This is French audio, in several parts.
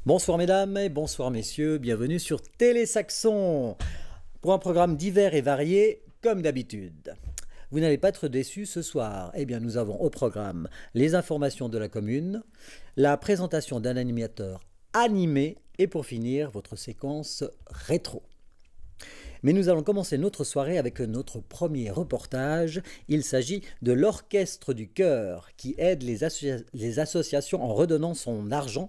Bonsoir mesdames et bonsoir messieurs, bienvenue sur Télésaxon pour un programme divers et varié comme d'habitude. Vous n'allez pas être déçus ce soir. Eh bien, nous avons au programme les informations de la commune, la présentation d'un animateur animé et pour finir, votre séquence rétro. Mais nous allons commencer notre soirée avec notre premier reportage. Il s'agit de l'Orchestre du Cœur qui aide les associations en redonnant son argent.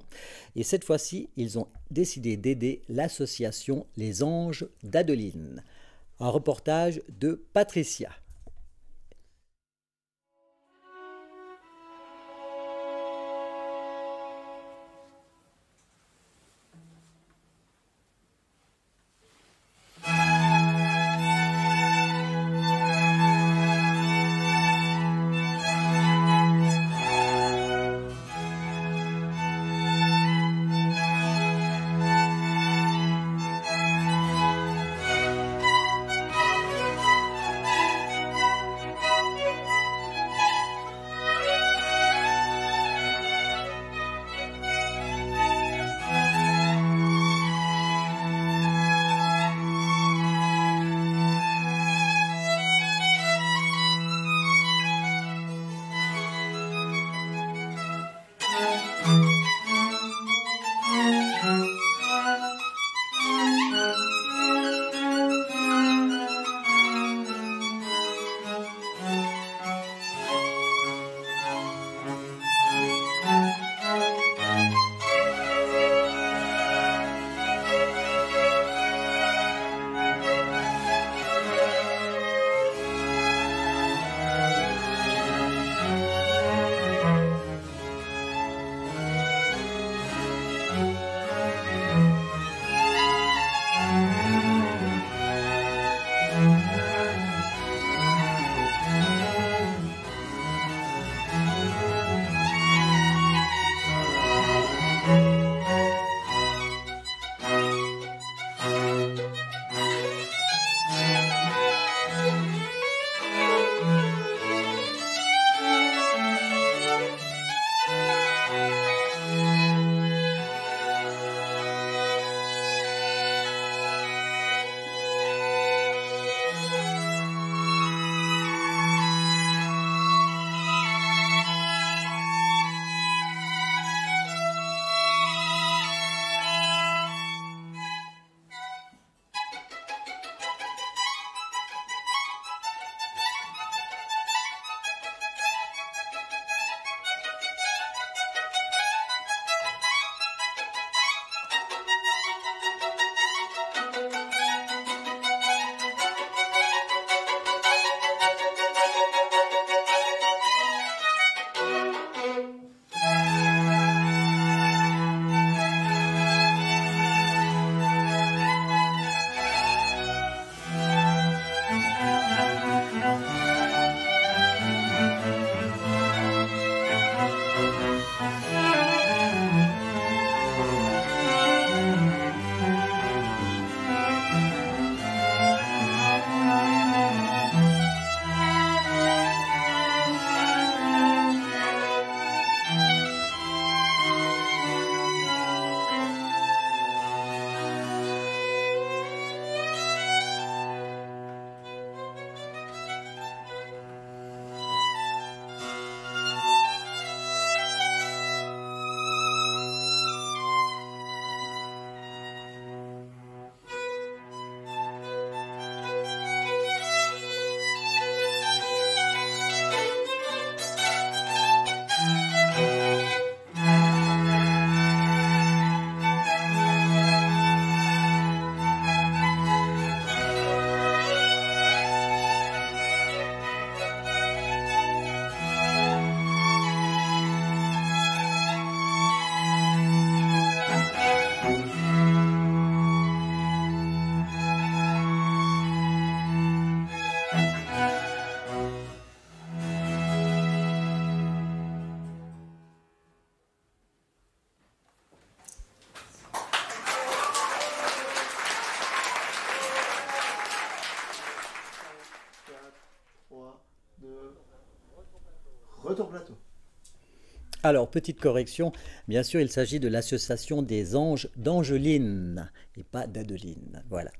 Et cette fois-ci, ils ont décidé d'aider l'association Les Anges d'Adeline. Un reportage de Patricia. Retour plateau. Alors, petite correction, bien sûr, il s'agit de l'association des anges d'Angeline et pas d'Adeline. Voilà.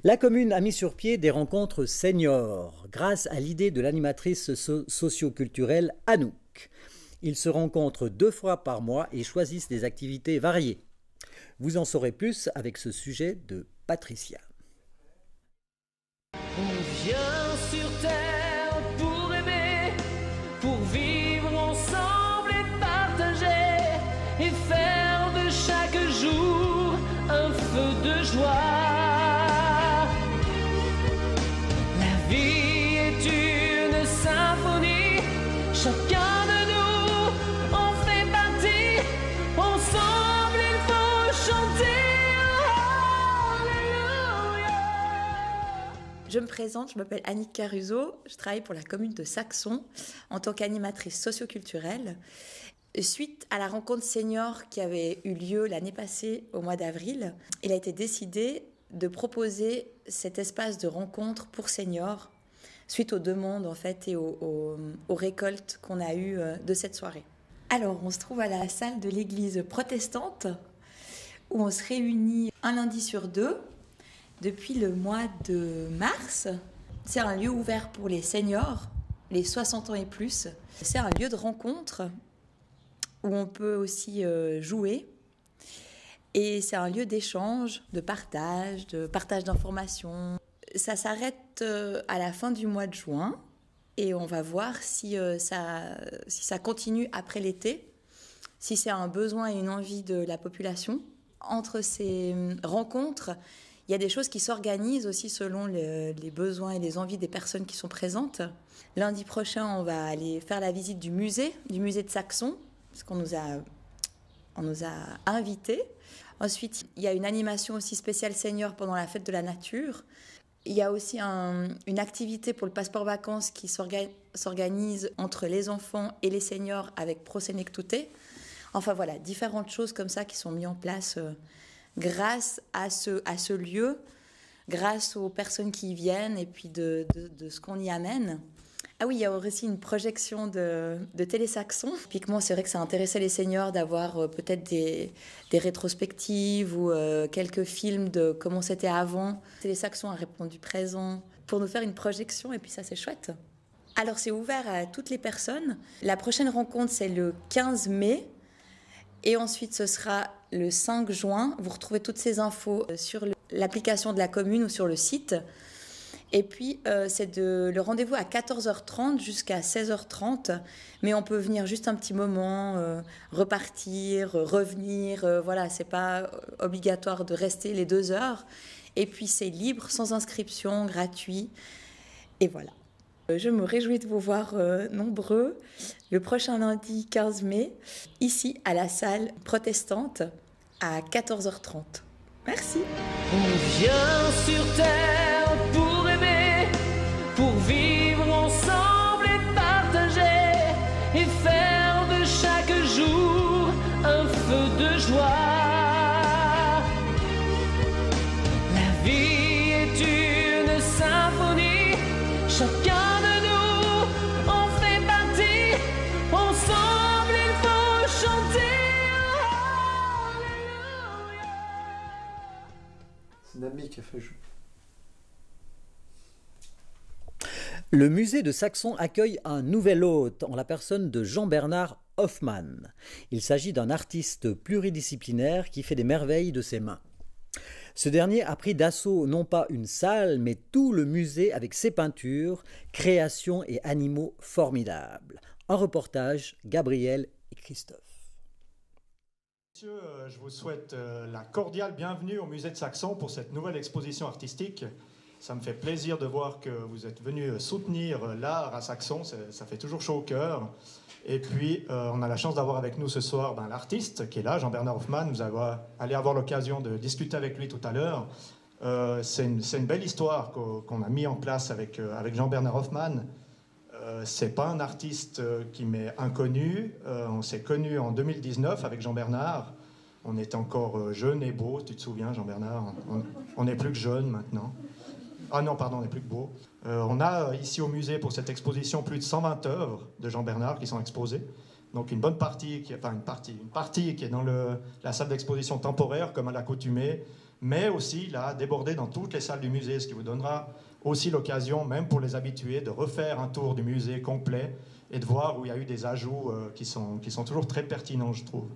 La commune a mis sur pied des rencontres seniors grâce à l'idée de l'animatrice socio-culturelle Anouk. Ils se rencontrent 2 fois par mois et choisissent des activités variées. Vous en saurez plus avec ce sujet de Patricia. On vient sur terre pour aimer, pour vivre ensemble et partager, et faire de chaque jour un feu de joie. La vie est une symphonie, chacun de nous en fait partie. Ensemble il faut chanter. Je me présente, je m'appelle Annick Caruso, je travaille pour la commune de Saxon en tant qu'animatrice socioculturelle. Suite à la rencontre senior qui avait eu lieu l'année passée au mois d'avril, il a été décidé de proposer cet espace de rencontre pour seniors suite aux demandes en fait et aux récoltes qu'on a eues de cette soirée. Alors on se trouve à la salle de l'église protestante où on se réunit un lundi sur 2. Depuis le mois de mars, c'est un lieu ouvert pour les seniors, les 60 ans et plus. C'est un lieu de rencontre où on peut aussi jouer. Et c'est un lieu d'échange, de partage d'informations. Ça s'arrête à la fin du mois de juin et on va voir si ça continue après l'été, si c'est un besoin et une envie de la population. Entre ces rencontres, il y a des choses qui s'organisent aussi selon les besoins et les envies des personnes qui sont présentes. Lundi prochain, on va aller faire la visite du musée de Saxon, parce qu'on nous a invités. Ensuite, il y a une animation aussi spéciale senior pendant la fête de la nature. Il y a aussi une activité pour le passeport vacances qui s'organise entre les enfants et les seniors avec Pro Senectute. Enfin voilà, différentes choses comme ça qui sont mises en place grâce à ce lieu, grâce aux personnes qui y viennent et puis de ce qu'on y amène. Ah oui, il y a aussi une projection de Télé Saxon. Typiquement, c'est vrai que ça intéressait les seniors d'avoir peut-être des rétrospectives ou quelques films de comment c'était avant. Télé Saxon a répondu présent pour nous faire une projection et puis ça, c'est chouette. Alors, c'est ouvert à toutes les personnes. La prochaine rencontre, c'est le 15 mai. Et ensuite, ce sera le 5 juin. Vous retrouvez toutes ces infos sur l'application de la commune ou sur le site. Et puis, c'est le rendez-vous à 14h30 jusqu'à 16h30. Mais on peut venir juste un petit moment, repartir, revenir. Voilà, c'est pas obligatoire de rester les 2 heures. Et puis, c'est libre, sans inscription, gratuit. Et voilà. Je me réjouis de vous voir nombreux le prochain lundi 15 mai, ici à la salle protestante à 14h30. Merci. On vient sur terre pour aimer, pour vivre ensemble et partager, et faire de chaque jour un feu de joie. La vie est une symphonie, chacun qui a fait jeu. Le musée de Saxon accueille un nouvel hôte en la personne de Jean-Bernard Hoffmann. Il s'agit d'un artiste pluridisciplinaire qui fait des merveilles de ses mains. Ce dernier a pris d'assaut non pas une salle, mais tout le musée avec ses peintures, créations et animaux formidables. Un reportage, Gabriel et Christophe. Messieurs, je vous souhaite la cordiale bienvenue au musée de Saxon pour cette nouvelle exposition artistique. Ça me fait plaisir de voir que vous êtes venus soutenir l'art à Saxon, ça fait toujours chaud au cœur. Et puis, on a la chance d'avoir avec nous ce soir l'artiste qui est là, Jean-Bernard Hoffmann. Vous allez avoir l'occasion de discuter avec lui tout à l'heure. C'est une belle histoire qu'on a mis en place avec Jean-Bernard Hoffmann. C'est pas un artiste qui m'est inconnu. On s'est connus en 2019 avec Jean-Bernard. On était encore jeune et beau, tu te souviens, Jean-Bernard? On n'est plus que jeune maintenant. Ah non, pardon, on n'est plus que beau. On a ici au musée pour cette exposition plus de 120 œuvres de Jean-Bernard qui sont exposées. Donc une bonne partie, une partie qui est dans la salle d'exposition temporaire, comme à l'accoutumée, mais aussi là, débordé dans toutes les salles du musée, ce qui vous donnera aussi l'occasion, même pour les habitués, de refaire un tour du musée complet et de voir où il y a eu des ajouts qui sont toujours très pertinents, je trouve.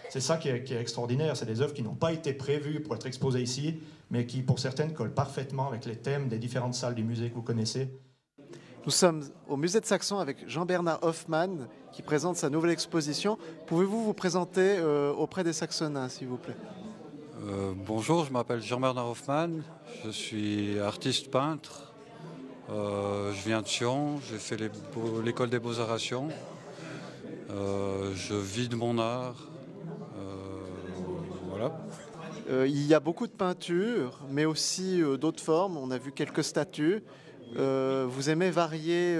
C'est ça qui est extraordinaire, c'est des œuvres qui n'ont pas été prévues pour être exposées ici, mais qui, pour certaines, collent parfaitement avec les thèmes des différentes salles du musée que vous connaissez. Nous sommes au musée de Saxon avec Jean-Bernard Hoffmann qui présente sa nouvelle exposition. Pouvez-vous vous présenter auprès des Saxonnins, s'il vous plaît? Bonjour, je m'appelle Jean-Bernard Hoffmann, je suis artiste peintre, je viens de Sion, j'ai fait l'école des Beaux-Arts à Sion, je vis de mon art, voilà. Il y a beaucoup de peintures, mais aussi d'autres formes. On a vu quelques statues. Vous aimez varier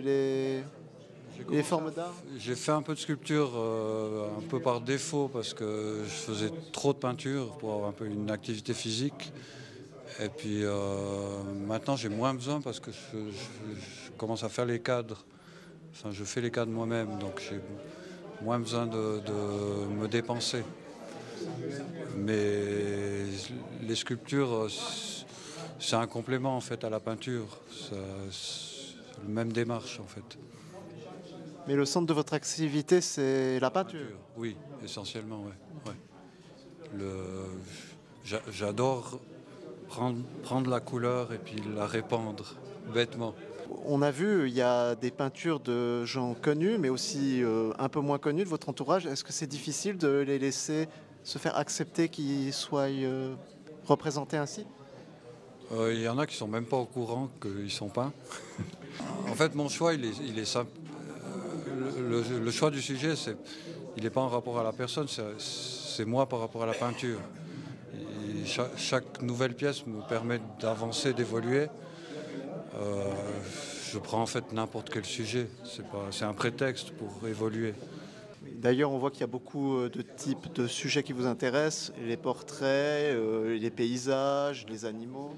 les formes d'art? J'ai fait un peu de sculpture un peu par défaut parce que je faisais trop de peinture pour avoir un peu une activité physique. Et puis maintenant j'ai moins besoin parce que je commence à faire les cadres. Enfin, je fais les cadres moi-même, donc j'ai moins besoin de me dépenser. Mais les sculptures, c'est un complément en fait à la peinture. C'est la même démarche en fait. Mais le centre de votre activité, c'est la peinture? Oui, essentiellement, ouais. J'adore prendre la couleur et puis la répandre bêtement. On a vu, il y a des peintures de gens connus, mais aussi un peu moins connus de votre entourage. Est-ce que c'est difficile de les laisser se faire accepter qu'ils soient représentés ainsi? Il y en a qui ne sont même pas au courant qu'ils sont peints. En fait, mon choix, il est simple. Le choix du sujet, il n'est pas en rapport à la personne, c'est moi par rapport à la peinture. Et chaque nouvelle pièce me permet d'avancer, d'évoluer. Je prends en fait n'importe quel sujet, c'est un prétexte pour évoluer. D'ailleurs, on voit qu'il y a beaucoup de types de sujets qui vous intéressent, les portraits, les paysages, les animaux.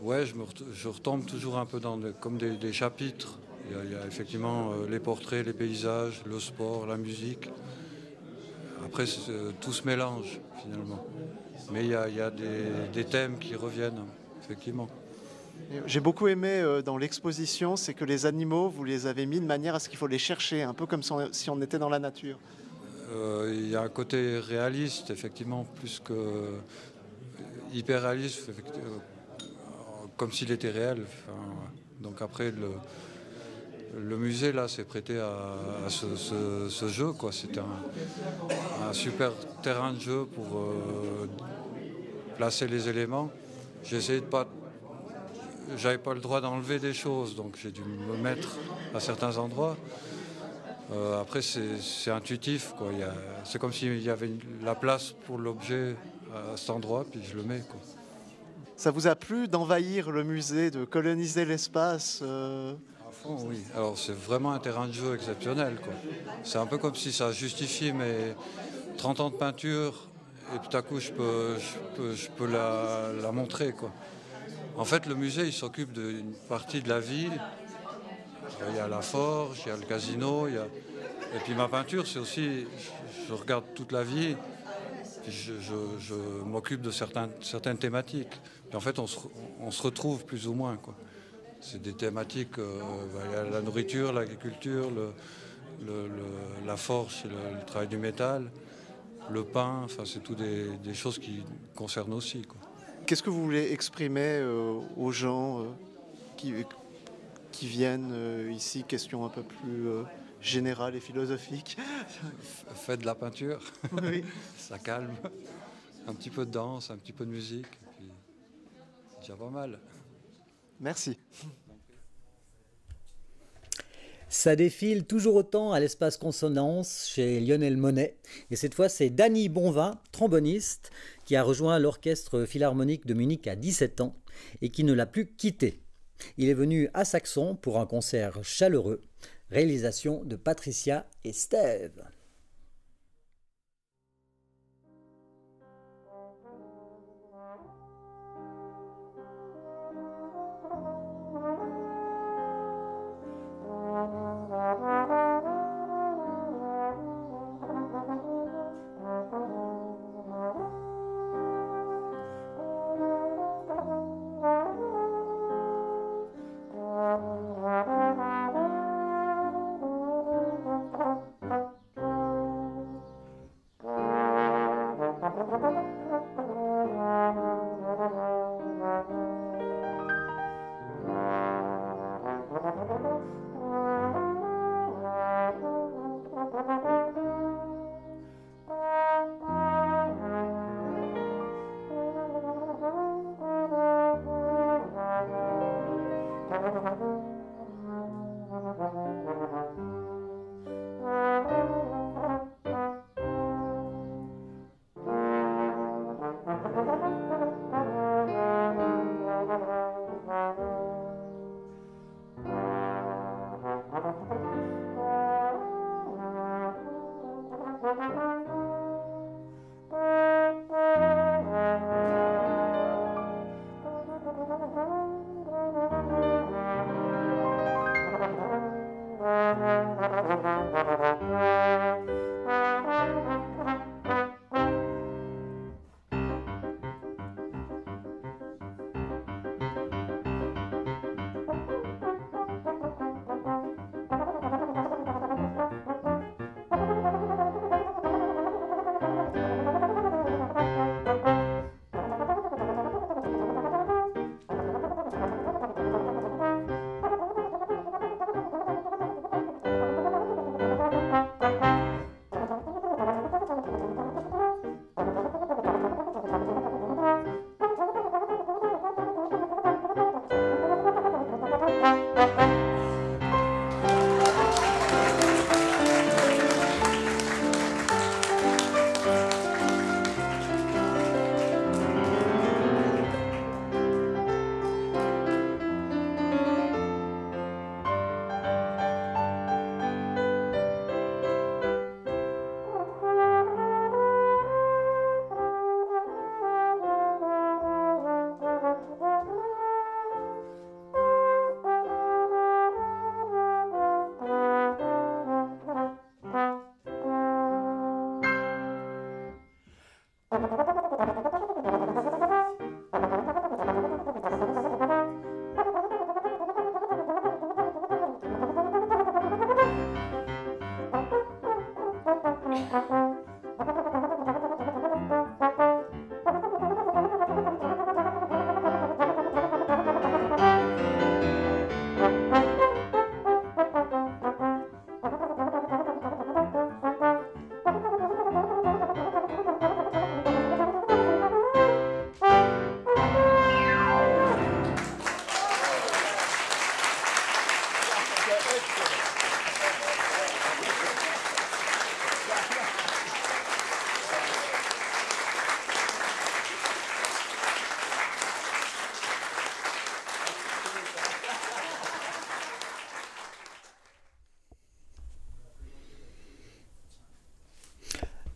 Ouais, je retombe toujours un peu comme des chapitres. Il y a effectivement les portraits, les paysages, le sport, la musique. Après, tout se mélange finalement. Mais il y a des thèmes qui reviennent, effectivement. J'ai beaucoup aimé dans l'exposition, c'est que les animaux, vous les avez mis de manière à ce qu'il faut les chercher, un peu comme si on était dans la nature. Il y a un côté réaliste, effectivement, plus que hyper réaliste, comme s'il était réel. Enfin, donc après, le musée, là, s'est prêté à ce jeu, quoi. C'était un super terrain de jeu pour placer les éléments. J'ai essayé de pas... J'avais pas le droit d'enlever des choses, donc j'ai dû me mettre à certains endroits. Après, c'est intuitif, quoi. C'est comme s'il y avait la place pour l'objet à cet endroit, puis je le mets, quoi. Ça vous a plu d'envahir le musée, de coloniser l'espace À fond, oui. Alors, c'est vraiment un terrain de jeu exceptionnel, quoi. C'est un peu comme si ça justifiait mes 30 ans de peinture, et tout à coup, je peux la montrer, quoi. En fait, le musée, il s'occupe d'une partie de la ville. Il y a la forge, il y a le casino, et puis ma peinture, c'est aussi, je regarde toute la vie, puis je m'occupe de certaines thématiques. Et en fait, on se retrouve plus ou moins, quoi. C'est des thématiques, il y a la nourriture, l'agriculture, la forge, c'est le travail du métal, le pain, enfin, c'est tout des choses qui concernent aussi, quoi. Qu'est-ce que vous voulez exprimer aux gens qui viennent ici? Question un peu plus générale et philosophique. Faites de la peinture, Oui. ça calme. Un petit peu de danse, un petit peu de musique, et puis c'est déjà pas mal. Merci. Ça défile toujours autant à l'espace Consonance chez Lionel Monet. Et cette fois, c'est Danny Bonvin, tromboniste, qui a rejoint l'Orchestre Philharmonique de Munich à 17 ans et qui ne l'a plus quitté. Il est venu à Saxon pour un concert chaleureux, réalisation de Patricia et Steve.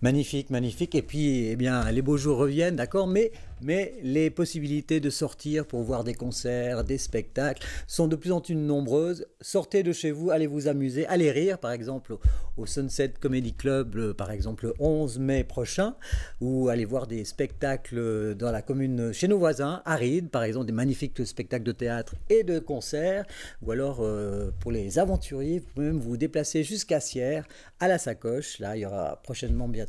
Magnifique, magnifique. Et puis, eh bien, les beaux jours reviennent, d'accord, mais les possibilités de sortir pour voir des concerts, des spectacles sont de plus en plus nombreuses. Sortez de chez vous, allez vous amuser, allez rire, par exemple, au Sunset Comedy Club, par exemple, le 11 mai prochain, ou allez voir des spectacles dans la commune chez nos voisins, à Ried, par exemple, des magnifiques spectacles de théâtre et de concerts, ou alors, pour les aventuriers, vous pouvez même vous déplacer jusqu'à Sierre, à la Sacoche. Là, il y aura prochainement bientôt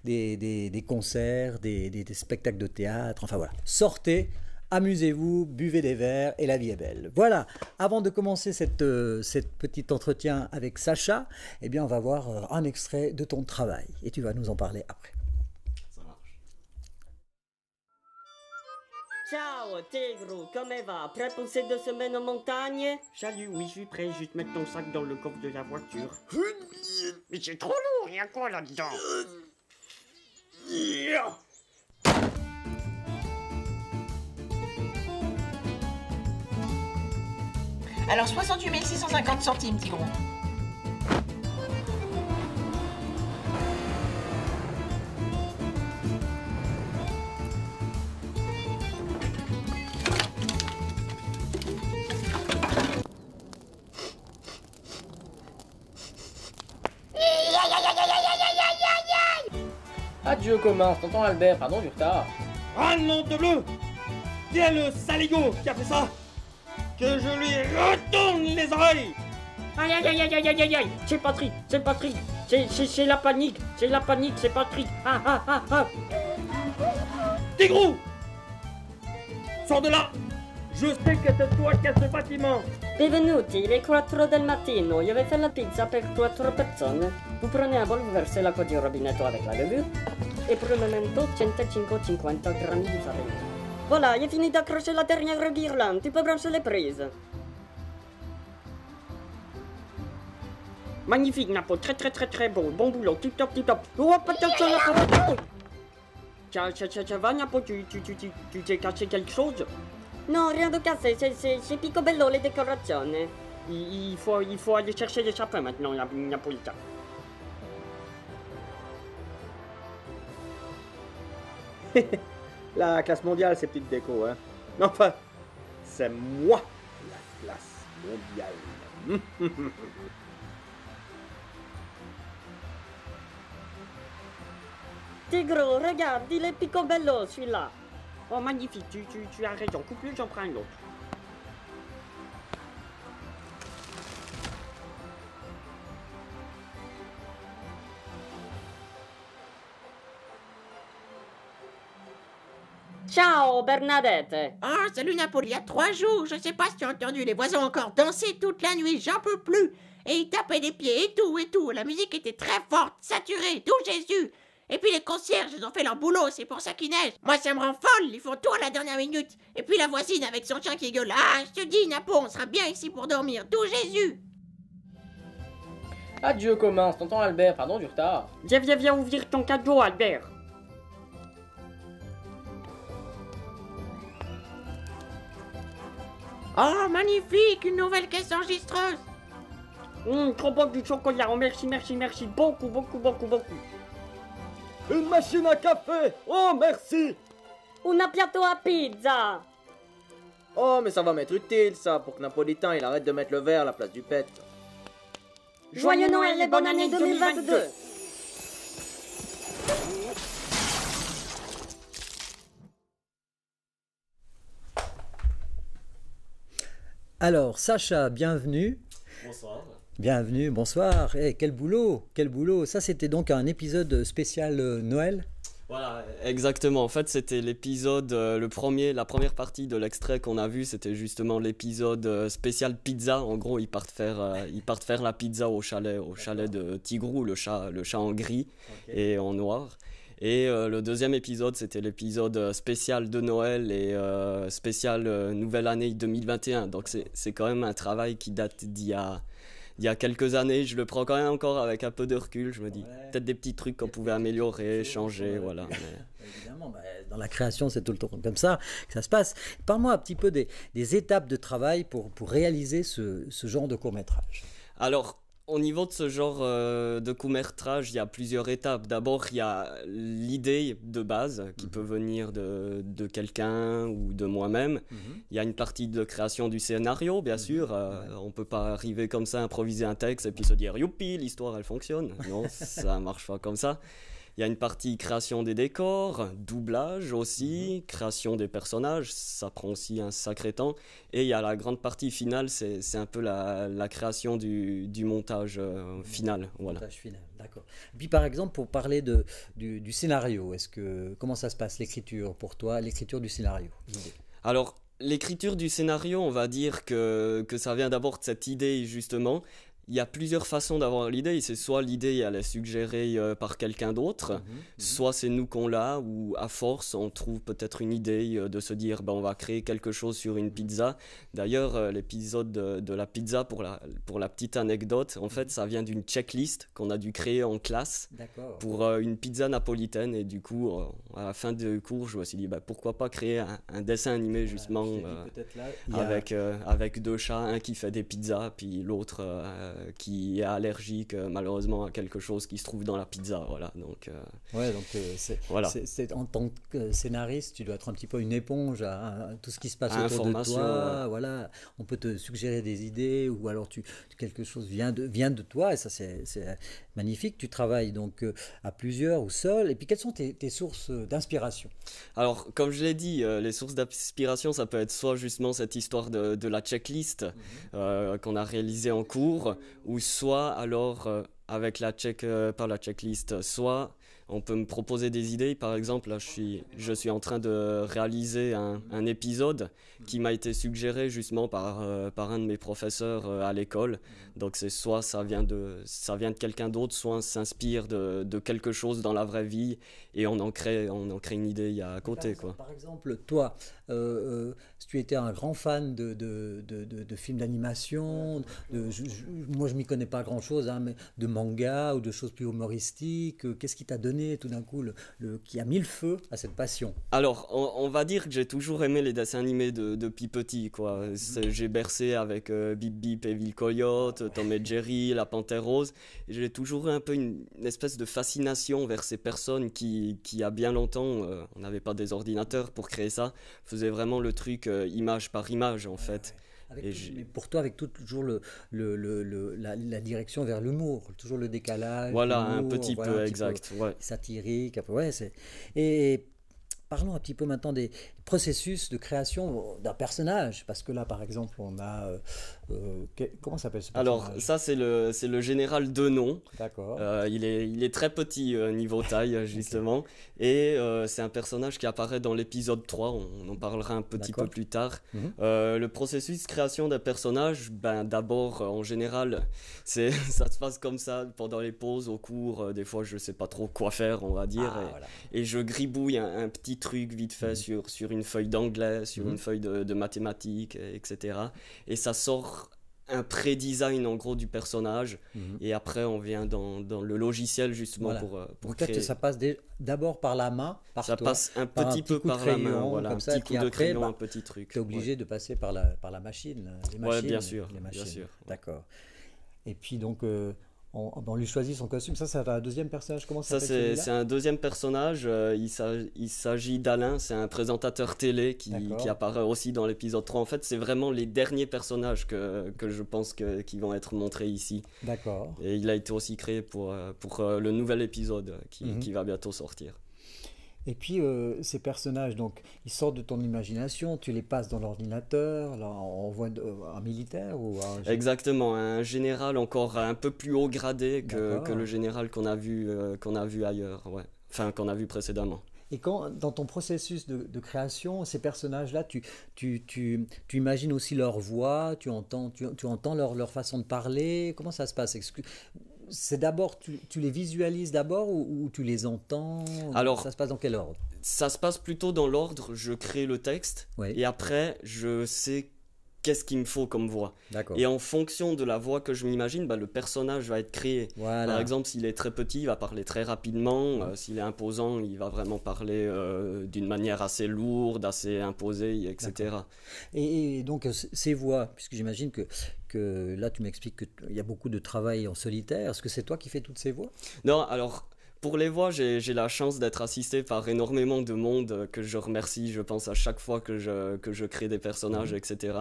des concerts, des spectacles de théâtre, enfin voilà. Sortez, amusez-vous, buvez des verres et la vie est belle. Voilà, avant de commencer cette petit entretien avec Sacha, eh bien on va voir un extrait de ton travail et tu vas nous en parler après. Ça marche. Ciao Tigro, comment va? Prêt pour ces 2 semaines en montagne? Salut, oui je suis prêt, juste mettre ton sac dans le coffre de la voiture. Mais c'est trop lourd, il y a quoi là-dedans? Alors 68 650 centimes, Tigron. Adieu commence, tonton Albert, pardon du retard. Ah nom de bleu! Qui est le saligo qui a fait ça? Que je lui retourne les oreilles! Aïe aïe aïe aïe aïe aïe aïe aïe! C'est Patrick, c'est Patrick! C'est la panique, c'est Patrick! Ah ah ah ah! Tigrou! Sors de là! Je sais que c'est toi qui as ce bâtiment! Benvenuti, le 4 del mattino, io vais faire la pizza per 4 persone. Vous prenez un bol, vous versez l'acqua di robinetto avec la levure, et pour le memento 150 grammi di farina. Voilà, j'ai fini d'accrocher la dernière guirlande, tu peux brancher les prises. Magnifique Napo, très beau, bon boulot, tip top. Oh, attention Napo! Ça va Napo, tu t'es cassé quelque chose? Non, rien de cassé, c'est picobello les décorations. Il faut aller chercher des sapins maintenant, Napolitain. La classe mondiale, c'est petite déco, hein. Enfin, c'est moi la classe mondiale. Tigro, regarde, il est picobello celui-là. Oh magnifique, tu as raison, coupe-le, j'en prends un autre. Ciao Bernadette. Oh, salut Napoli, il y a 3 jours, je sais pas si tu as entendu, les voisins ont encore dansé toute la nuit, j'en peux plus. Et ils tapaient des pieds et tout, la musique était très forte, saturée, tout Jésus. Et puis les concierges, ils ont fait leur boulot, c'est pour ça qu'il neige. Moi ça me rend folle, ils font tout à la dernière minute. Et puis la voisine avec son chien qui gueule, ah je te dis Napo, on sera bien ici pour dormir, tout Jésus. Adieu commence, tonton Albert, pardon du retard. Viens ouvrir ton cadeau Albert. Oh magnifique, une nouvelle caisse enregistreuse. Trop bon du chocolat, oh merci, beaucoup. Une machine à café, oh merci. Una piatto a pizza. Oh mais ça va m'être utile ça, pour que Napolitain il arrête de mettre le verre à la place du pet. Joyeux Noël et bonne année 2022. Alors Sacha, bienvenue. Bonsoir. Bienvenue, bonsoir. Eh, quel boulot. Ça, c'était donc un épisode spécial Noël. Voilà, exactement. En fait, c'était l'épisode, la première partie de l'extrait qu'on a vu, c'était justement l'épisode spécial pizza. En gros, ils partent faire la pizza au chalet de Tigrou, le chat en gris et en noir. Et le deuxième épisode, c'était l'épisode spécial de Noël et spécial Nouvelle Année 2021. Donc c'est quand même un travail qui date d'il y a quelques années. Je le prends quand même encore avec un peu de recul. Je me dis, peut-être des petits trucs qu'on pouvait améliorer, changer, voilà. Mais... Évidemment, dans la création, c'est tout le temps comme ça que ça se passe. Parle-moi un petit peu des étapes de travail pour réaliser ce genre de court-métrage. Alors, au niveau de ce genre de court-métrage, il y a plusieurs étapes. D'abord, il y a l'idée de base qui peut venir de quelqu'un ou de moi-même. Il y a une partie de création du scénario, bien sûr. On ne peut pas arriver comme ça, improviser un texte et puis se dire « Youpi, l'histoire, elle fonctionne ». Non, ça ne marche pas comme ça. Il y a une partie création des décors, doublage aussi, création des personnages, ça prend aussi un sacré temps. Et il y a la grande partie finale, c'est un peu la création du montage final. Voilà. Montage final, d'accord. Puis par exemple, pour parler du scénario, comment ça se passe, l'écriture pour toi, l'écriture du scénario? Alors, l'écriture du scénario, on va dire que ça vient d'abord de cette idée justement. Il y a plusieurs façons d'avoir l'idée. C'est soit l'idée elle est suggérée par quelqu'un d'autre, soit c'est nous qu'on l'a, ou à force on trouve peut-être une idée de se dire on va créer quelque chose sur une pizza. D'ailleurs l'épisode de la pizza, pour la petite anecdote, en fait ça vient d'une checklist qu'on a dû créer en classe pour une pizza napolitaine, et du coup à la fin du cours je me suis dit pourquoi pas créer un dessin animé justement avec deux chats, un qui fait des pizzas puis l'autre qui est allergique malheureusement à quelque chose qui se trouve dans la pizza, voilà. Donc en tant que scénariste, tu dois être un petit peu une éponge à tout ce qui se passe autour de toi. Voilà, on peut te suggérer des idées, ou alors quelque chose vient de toi, et ça c'est magnifique. Tu travailles donc à plusieurs ou seul. Et puis quelles sont tes sources d'inspiration? Alors comme je l'ai dit, les sources d'inspiration, ça peut être soit justement cette histoire de la checklist qu'on a réalisée en cours, ou soit alors avec par la checklist, soit on peut me proposer des idées. Par exemple, là, je suis en train de réaliser un épisode qui m'a été suggéré justement par un de mes professeurs à l'école. Donc c'est soit ça vient de quelqu'un d'autre, soit on s'inspire de quelque chose dans la vraie vie et on en crée une idée à côté. Par exemple, toi, si tu étais un grand fan de films d'animation, moi je m'y connais pas grand-chose, mais de manga ou de choses plus humoristiques, qu'est-ce qui t'a donné tout d'un coup qui a mis le feu à cette passion? Alors on va dire que j'ai toujours aimé les dessins animés depuis petit, quoi. J'ai bercé avec Bip Bip et Will Coyote, Tom et Jerry, La Panthère Rose, et j'ai toujours eu un peu une espèce de fascination vers ces personnes qui a bien longtemps, on n'avait pas des ordinateurs pour créer ça, faisaient vraiment le truc image par image en fait. Mais pour toi, avec toujours la direction vers l'humour, toujours le décalage. Voilà, un petit peu, exact. Satirique. Et parlons un petit peu maintenant des processus de création d'un personnage, parce que là, par exemple, on a... comment s'appelle ce personnage? Alors, ça, c'est le général Denon. D'accord. Il est très petit niveau taille, justement. Et c'est un personnage qui apparaît dans l'épisode 3. On en parlera un petit peu plus tard. Le processus de création d'un personnage, d'abord, en général, ça se passe comme ça, pendant les pauses, au cours. Des fois, je ne sais pas trop quoi faire, on va dire. Et je gribouille un petit truc vite fait sur une feuille d'anglais, sur une feuille de mathématiques, etc. Et ça sort un pré-design en gros du personnage, et après on vient dans le logiciel justement pour créer. Peut-être ça passe d'abord par la main, ça passe un petit peu par la main, voilà, un petit coup de crayon, un petit truc. Tu es obligé de passer par la machine, les machines. Oui, bien sûr. D'accord. Et puis donc... on lui choisit son costume. Ça, c'est un deuxième personnage. Comment ça s'appelle? C'est un deuxième personnage. Il s'agit d'Alain. C'est un présentateur télé qui apparaît aussi dans l'épisode 3. En fait, c'est vraiment les derniers personnages que je pense qui vont être montrés ici. D'accord. Et il a été aussi créé pour le nouvel épisode qui va bientôt sortir. Et puis ces personnages, donc, ils sortent de ton imagination, tu les passes dans l'ordinateur, là on voit un militaire ou un... Exactement, un général encore un peu plus haut gradé que le général qu'on a vu ailleurs, enfin qu'on a vu précédemment. Et dans ton processus de création, ces personnages-là, tu imagines aussi leur voix, tu entends leur façon de parler, comment ça se passe? C'est d'abord, tu les visualises d'abord ou tu les entends? Alors, ça se passe dans quel ordre? Ça se passe plutôt dans l'ordre, je crée le texte et après je sais qu'est-ce qu'il me faut comme voix. D'accord. Et en fonction de la voix que je m'imagine, le personnage va être créé. Voilà. Par exemple, s'il est très petit, il va parler très rapidement. S'il est imposant, il va vraiment parler d'une manière assez lourde, assez imposée, etc. Et donc, ces voix, puisque j'imagine que là, tu m'expliques qu'il y a beaucoup de travail en solitaire. Est-ce que c'est toi qui fais toutes ces voix? Non, alors... Pour les voix, j'ai la chance d'être assisté par énormément de monde que je remercie, je pense, à chaque fois que je crée des personnages, etc.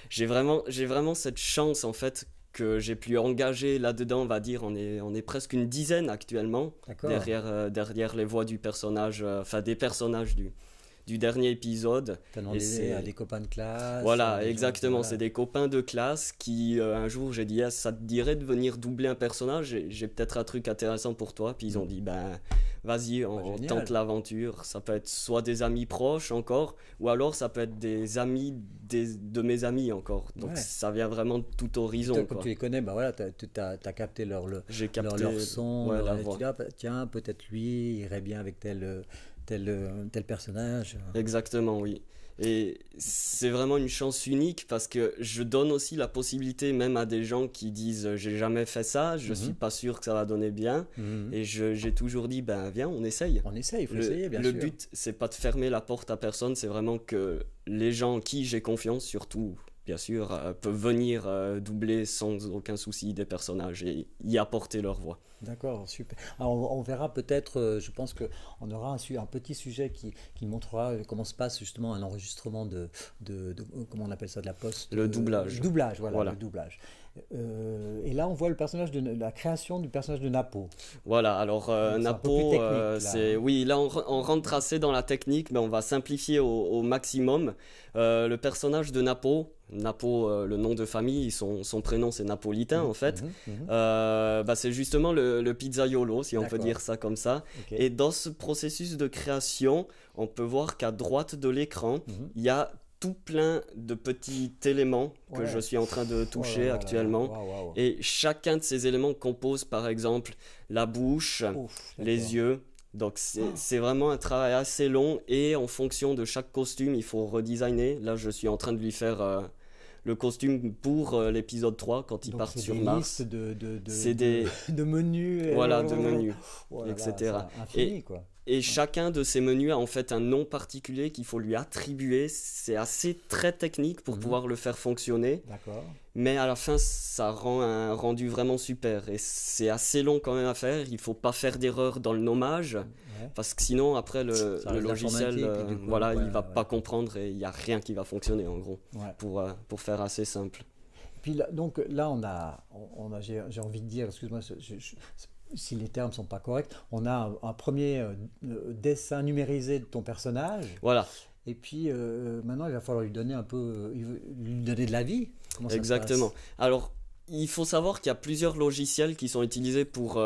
J'ai vraiment cette chance, en fait, que j'ai pu engager là-dedans, on va dire, on est presque une dizaine actuellement, derrière les voix du personnage, des personnages du dernier épisode. Tu as demandé à des copains de classe. Voilà, exactement. C'est des copains de classe qui, un jour, j'ai dit, ça te dirait de venir doubler un personnage, j'ai peut-être un truc intéressant pour toi. Puis ils ont dit, vas-y, on tente l'aventure. Ça peut être soit des amis proches encore, ou alors ça peut être des amis de mes amis encore. Donc ça vient vraiment de tout horizon. Comme tu les connais, tu as capté leur son, la voix. Tu dis, tiens, peut-être lui irait bien avec tel personnage. Exactement, oui. Et c'est vraiment une chance unique parce que je donne aussi la possibilité même à des gens qui disent j'ai jamais fait ça, je suis pas sûr que ça va donner bien. Et j'ai toujours dit viens, on essaye. On essaye, il faut essayer, bien sûr. Le but, c'est pas de fermer la porte à personne, c'est vraiment que les gens en qui j'ai confiance, surtout bien sûr, peuvent venir doubler sans aucun souci des personnages et y apporter leur voix. D'accord, super. Alors on verra peut-être, je pense qu'on aura un petit sujet qui montrera comment se passe justement un enregistrement de comment on appelle ça, de la poste. Le doublage. Doublage, voilà. Le doublage. Et là, on voit la création du personnage de Napo. Voilà, alors Napo, oui, là on rentre assez dans la technique, mais on va simplifier au maximum. Le personnage de Napo, le nom de famille, son prénom c'est Napolitain en fait. C'est justement le pizzaiolo, si on peut dire ça comme ça. Okay. Et dans ce processus de création, on peut voir qu'à droite de l'écran, il y a tout plein de petits éléments que je suis en train de toucher actuellement. Et chacun de ces éléments compose par exemple la bouche, les yeux. Donc c'est vraiment un travail assez long et en fonction de chaque costume, il faut redesigner. Là, je suis en train de lui faire le costume pour l'épisode 3 quand ils partent sur Mars. C'est des menus. De menus, etc. Infini, quoi. Et chacun de ces menus a en fait un nom particulier qu'il faut lui attribuer. C'est assez très technique pour pouvoir le faire fonctionner. D'accord. Mais à la fin, ça rend un rendu vraiment super. Et c'est assez long quand même à faire. Il ne faut pas faire d'erreur dans le nommage. Parce que sinon, après, le logiciel, il ne va pas comprendre et il n'y a rien qui va fonctionner en gros. Pour faire assez simple. Puis là, donc là, j'ai envie de dire, excuse-moi, si les termes ne sont pas corrects, on a un premier dessin numérisé de ton personnage. Voilà. Et puis maintenant, il va falloir lui donner de la vie. Comment ça Exactement. se passe ? Alors, il faut savoir qu'il y a plusieurs logiciels qui sont utilisés pour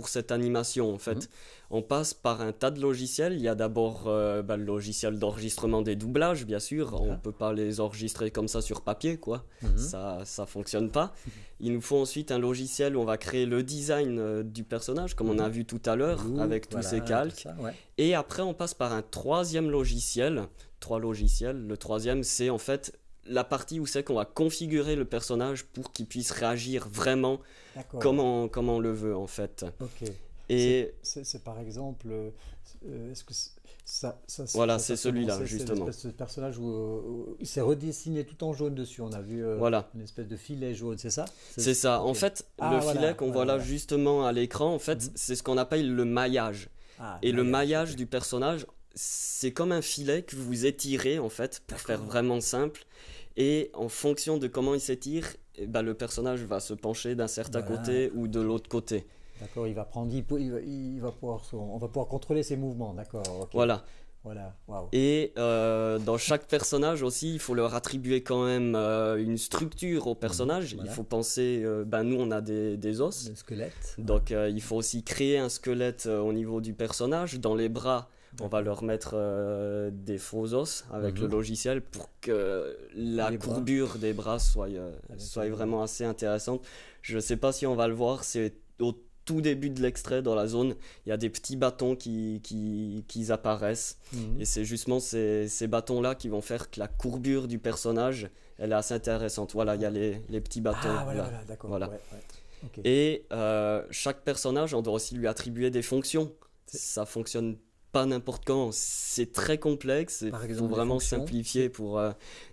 cette animation en fait. On passe par un tas de logiciels. Il y a d'abord le logiciel d'enregistrement des doublages, bien sûr. On ne peut pas les enregistrer comme ça sur papier, quoi. Ça ne fonctionne pas. Il nous faut ensuite un logiciel où on va créer le design du personnage, comme on a vu tout à l'heure, avec tous ces calques. Et après, on passe par un troisième logiciel. 3 logiciels. Le troisième, c'est en fait la partie où c'est qu'on va configurer le personnage pour qu'il puisse réagir vraiment comme on le veut, en fait. Ok. Et c'est par exemple, est-ce que ça voilà, c'est celui-là, justement. Ce personnage où il s'est redessiné tout en jaune dessus. On a vu une espèce de filet jaune, c'est ça ? C'est ça. Okay. En fait, le filet qu'on voit là justement à l'écran, en fait, c'est ce qu'on appelle le maillage. Et le maillage du personnage, c'est comme un filet que vous étirez, en fait, pour faire vraiment simple. Et en fonction de comment il s'étire, le personnage va se pencher d'un certain côté ou de l'autre côté. D'accord, on va pouvoir contrôler ses mouvements, d'accord. Okay. Voilà. Wow. Et dans chaque personnage aussi, il faut leur attribuer quand même une structure au personnage. Il faut penser, nous on a des os. Le squelette. Donc il faut aussi créer un squelette au niveau du personnage. Dans les bras, on va leur mettre des faux os avec le logiciel pour que la courbure des bras soit vraiment assez intéressante. Je ne sais pas si on va le voir, c'est au tout début de l'extrait, dans la zone, il y a des petits bâtons qui apparaissent. Et c'est justement ces bâtons-là qui vont faire que la courbure du personnage, elle est assez intéressante. Voilà, il y a les petits bâtons. Ah, voilà, là. voilà, d'accord. Voilà. Ouais, ouais. Ok. Et chaque personnage, on doit aussi lui attribuer des fonctions. Ça fonctionne pas n'importe quand, c'est très complexe. Il faut vraiment simplifier pour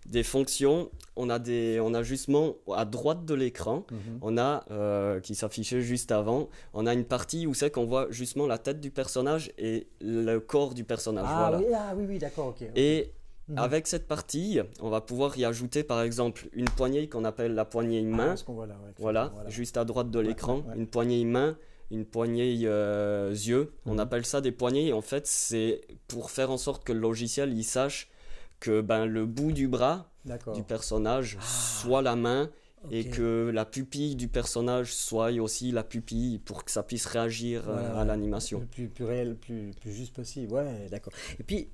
des fonctions. On a justement à droite de l'écran, on a qui s'affichait juste avant, on a une partie où c'est qu'on voit justement la tête du personnage et le corps du personnage. Ah oui, d'accord, ok. Et avec cette partie, on va pouvoir y ajouter par exemple une poignée qu'on appelle la poignée main. Voilà, juste à droite de l'écran, une poignée main, une poignée yeux. On appelle ça des poignées. Et en fait, c'est pour faire en sorte que le logiciel il sache que le bout du bras du personnage soit la main. Et que la pupille du personnage soit aussi la pupille pour que ça puisse réagir à l'animation. Le plus réel, plus juste possible. Ouais, d'accord. Et puis,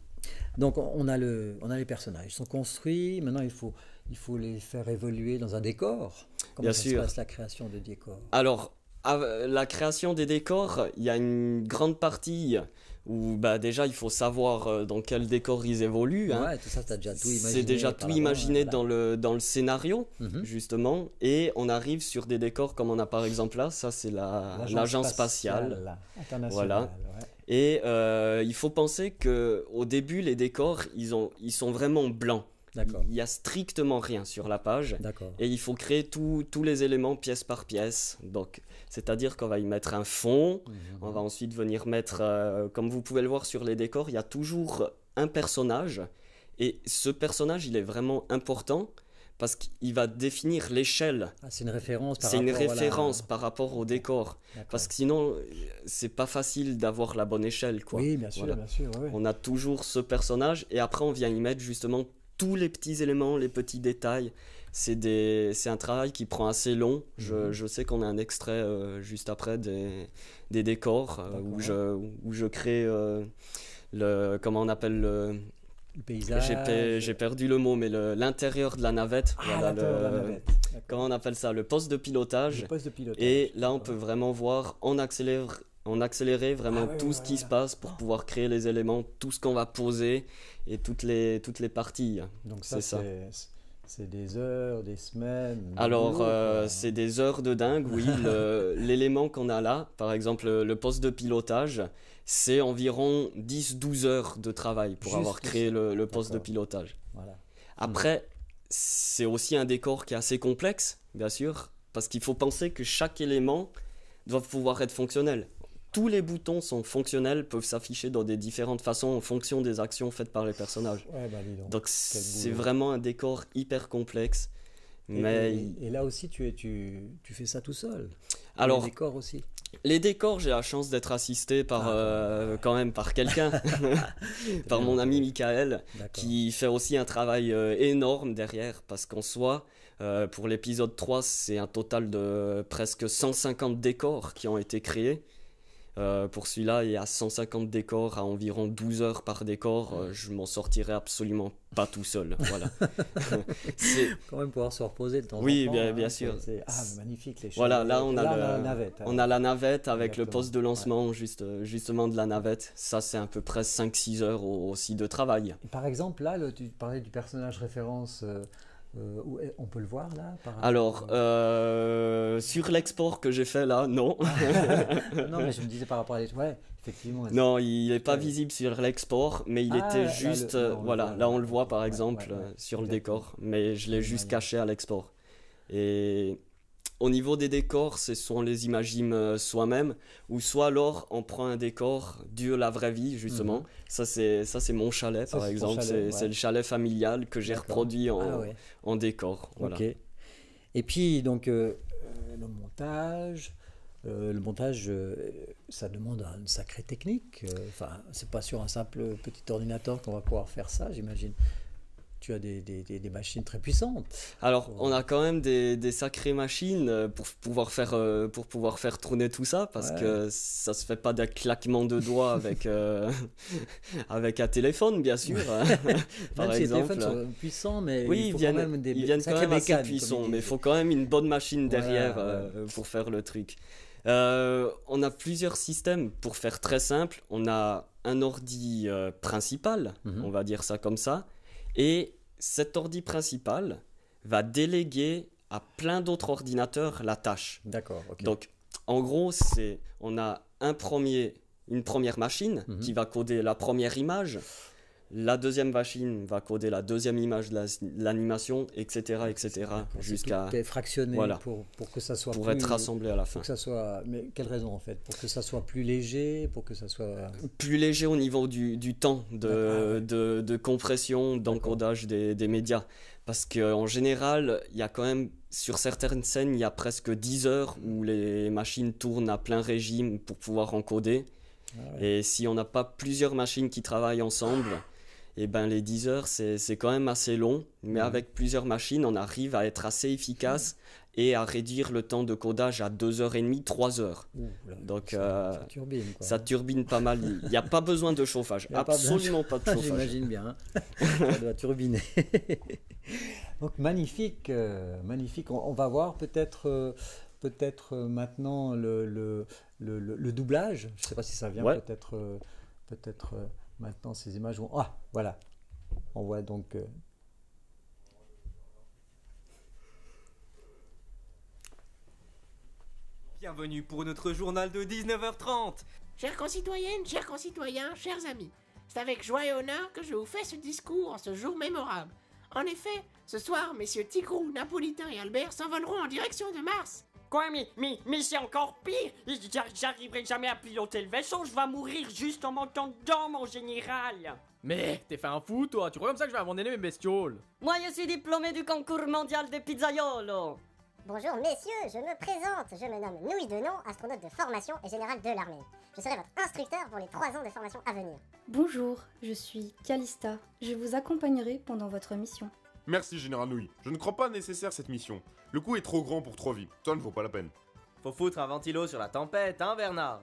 donc on a les personnages, ils sont construits. Maintenant, il faut les faire évoluer dans un décor. Comment se passe la création de décors? Alors, la création des décors, il y a une grande partie où déjà il faut savoir dans quel décor ils évoluent. Ouais, tout ça, t'as déjà tout imaginé. C'est déjà tout imaginé dans le scénario, justement. Et on arrive sur des décors comme on a par exemple là, ça c'est l'agence spatiale internationale. Voilà. Ouais. Et il faut penser qu'au début, les décors, ils sont vraiment blancs. D'accord. Il n'y a strictement rien sur la page. D'accord. Et il faut créer tous les éléments pièce par pièce. Donc, c'est-à-dire qu'on va y mettre un fond. On va ensuite venir mettre, comme vous pouvez le voir sur les décors, il y a toujours un personnage. Et ce personnage, il est vraiment important parce qu'il va définir l'échelle. Ah, c'est une référence par rapport au décor. Parce que sinon, c'est pas facile d'avoir la bonne échelle, quoi. Oui, bien sûr, voilà. bien sûr. Ouais. On a toujours ce personnage et après, on vient y mettre justement tous les petits éléments, les petits détails. C'est un travail qui prend assez long. Je sais qu'on a un extrait juste après des décors où je crée comment on appelle le paysage. J'ai perdu le mot, mais l'intérieur de la navette. Ah, l'intérieur de la navette. Comment on appelle ça? Le poste de pilotage. Et là, on peut vraiment voir en accéléré vraiment tout ce qui se passe pour pouvoir créer les éléments, tout ce qu'on va poser et toutes les parties. Donc ça, c'est des heures, des semaines. Alors, c'est des heures de dingue, oui. L'élément qu'on a là, par exemple, le poste de pilotage, c'est environ 10-12 heures de travail pour avoir créé le poste de pilotage. Voilà. Après, c'est aussi un décor qui est assez complexe, bien sûr, parce qu'il faut penser que chaque élément doit pouvoir être fonctionnel. Tous les boutons sont fonctionnels, peuvent s'afficher dans des différentes façons en fonction des actions faites par les personnages. Ouais, donc c'est vraiment un décor hyper complexe. Et là aussi, tu fais ça tout seul. Alors, les décors aussi. Les décors, j'ai la chance d'être assisté par quand même par quelqu'un, par mon ami Michael, qui fait aussi un travail énorme derrière, parce qu'en soi, pour l'épisode 3, c'est un total de presque 150 décors qui ont été créés. Pour celui-là, il y a 150 décors à environ 12 heures par décor. Je m'en sortirai absolument pas tout seul. Voilà. C'est quand même pouvoir se reposer de temps en temps. Oui, bien sûr. Magnifique les choses. Voilà, là on a la navette. On a la navette avec le poste de lancement justement de la navette. Ça, c'est à peu près 5-6 heures aussi de travail. Et par exemple, là, tu parlais du personnage référence. On peut le voir là Alors, sur l'export que j'ai fait là, non. Non, mais je me disais par rapport à ouais, effectivement. Non, il n'est pas visible sur l'export, mais il était juste. Là on le voit par exemple sur le décor, mais je l'ai juste caché à l'export. Et au niveau des décors, ce sont les imagines soi-même, ou soit alors on prend un décor de la vraie vie, justement. Ça, c'est mon chalet, par exemple. C'est le chalet familial que j'ai reproduit en décor. Voilà. Ok. Et puis, donc, le montage, ça demande une sacrée technique. Enfin, c'est pas sur un simple petit ordinateur qu'on va pouvoir faire ça, j'imagine. Tu as des machines très puissantes. Alors, on a quand même des sacrées machines pour pouvoir faire tourner tout ça, parce que ça se fait pas d'un claquement de doigts avec un téléphone, bien sûr. Par exemple. Les téléphones sont puissants, mais oui, ils viennent quand même assez puissants, mais il faut quand même une bonne machine derrière pour faire le truc. On a plusieurs systèmes. Pour faire très simple, on a un ordi principal, on va dire ça comme ça, et cet ordi principal va déléguer à plein d'autres ordinateurs la tâche. D'accord, ok. Donc, en gros, on a une première machine qui va coder la première image, la deuxième machine va coder la deuxième image de l'animation, etc., jusqu'à... Tout est fractionné voilà, pour que ça soit pour être rassemblé à la fin. Que ça soit... Mais quelle raison en fait? Pour que ça soit plus léger, pour que ça soit... Plus léger au niveau du temps de compression, d'encodage des médias. Parce qu'en général, il y a quand même, sur certaines scènes, il y a presque 10 heures où les machines tournent à plein régime pour pouvoir encoder. Et si on n'a pas plusieurs machines qui travaillent ensemble, et ben les 10 heures, c'est quand même assez long. Mais avec plusieurs machines, on arrive à être assez efficace et à réduire le temps de codage à 2h30, 3 heures. Donc ça turbine, quoi. Ça turbine pas mal. Il n'y a pas besoin de chauffage. Absolument pas de chauffage. J'imagine bien. Hein. Ça doit turbiner. Donc magnifique, magnifique. On va voir peut-être maintenant le doublage. Je ne sais pas si ça vient peut-être maintenant ces images vont... Ah, voilà. On voit donc... Bienvenue pour notre journal de 19h30. Chères concitoyennes, chers concitoyens, chers amis, c'est avec joie et honneur que je vous fais ce discours en ce jour mémorable. En effet, ce soir, messieurs Tigrou, Napolitain et Albert s'envoleront en direction de Mars. Quoi, mais c'est encore pire. J'arriverai jamais à piloter le vaisseau, je vais mourir juste en montant dedans, mon général. Mais t'es fait un fou, toi. Tu crois comme ça que je vais abandonner mes bestioles? Moi, je suis diplômé du concours mondial de pizzaiolo. Bonjour messieurs, je me présente, je me nomme Nouille Denon, astronaute de formation et général de l'armée. Je serai votre instructeur pour les 3 ans de formation à venir. Bonjour, je suis Calista, je vous accompagnerai pendant votre mission. Merci Général Nouille, je ne crois pas nécessaire cette mission. Le coût est trop grand pour 3 vies, ça ne vaut pas la peine. Faut foutre un ventilo sur la tempête, hein Bernard?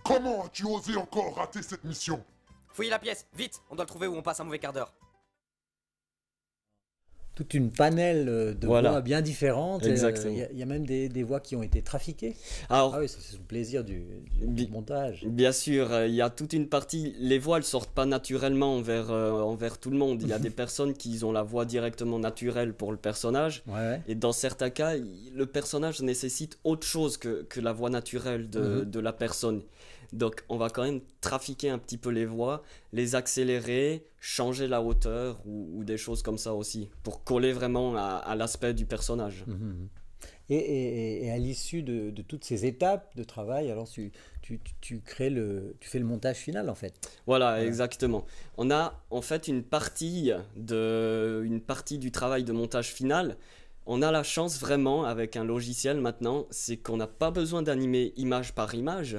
Comment as-tu osé encore rater cette mission? Fouillez la pièce, vite, on doit le trouver ou on passe un mauvais quart d'heure. Toute une panel de voix bien différentes. Exactement. Il y a même des voix qui ont été trafiquées. Alors, ah oui, c'est le plaisir du montage. Bien sûr, il y a toute une partie... Les voix, elles sortent pas naturellement envers tout le monde. Il y a des personnes qui ont la voix directement naturelle pour le personnage. Ouais. Et dans certains cas, le personnage nécessite autre chose que la voix naturelle de la personne. Donc on va quand même trafiquer un petit peu les voix, les accélérer, changer la hauteur ou des choses comme ça aussi, pour coller vraiment à l'aspect du personnage. Et à l'issue de toutes ces étapes de travail, alors tu fais le montage final en fait. Voilà, exactement. On a en fait une partie du travail de montage final. On a la chance vraiment avec un logiciel maintenant, c'est qu'on n'a pas besoin d'animer image par image.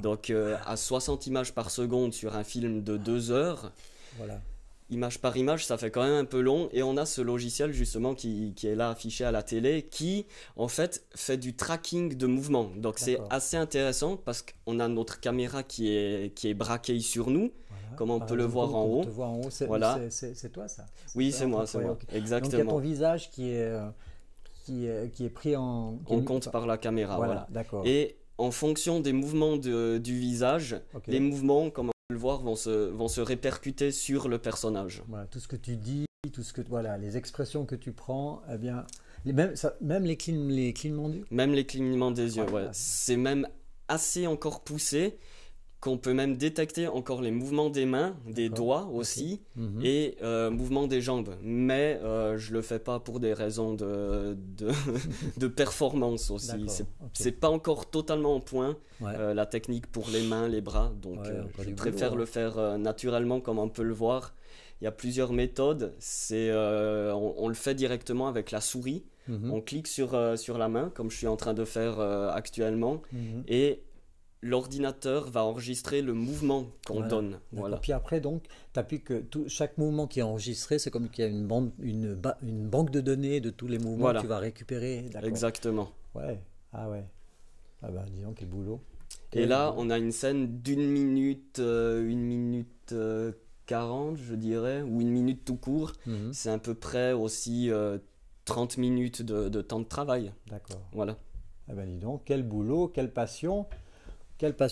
Donc à 60 images par seconde sur un film de 2 heures, voilà. Image par image, ça fait quand même un peu long. Et on a ce logiciel justement qui est là affiché à la télé, qui en fait fait du tracking de mouvement. Donc c'est assez intéressant parce qu'on a notre caméra qui est braquée sur nous, voilà. Comme on peut le voir en haut. On te voit en haut, c'est toi ça? Oui, c'est moi, exactement. Donc il y a ton visage qui est pris en... On compte par la caméra, voilà. D'accord. Et en fonction des mouvements du visage, les mouvements, comme on peut le voir, vont se répercuter sur le personnage. Voilà, tout ce que tu dis, les expressions que tu prends, eh bien, même les clignements d'yeux. Même les clignements des yeux, ouais. C'est même assez encore poussé, qu'on peut même détecter encore les mouvements des mains, des doigts aussi, et mouvements des jambes. Mais je le fais pas pour des raisons de performance aussi. C'est pas encore totalement en point, la technique pour les mains, les bras. Donc je préfère le faire naturellement, comme on peut le voir. Il y a plusieurs méthodes. On le fait directement avec la souris. On clique sur la main, comme je suis en train de faire actuellement, et l'ordinateur va enregistrer le mouvement qu'on donne. Voilà. Puis après, donc, tu appuies que chaque mouvement qui est enregistré, c'est comme qu'il y a une banque de données de tous les mouvements que tu vas récupérer. Exactement. Ouais. Ah ouais. Ah bah, dis donc, quel boulot. Et là, on a une scène d'1 minute, 1 minute 40, je dirais, ou 1 minute tout court. C'est à peu près aussi 30 minutes de temps de travail. D'accord. Voilà. Eh ben dis donc, quel boulot, quelle passion.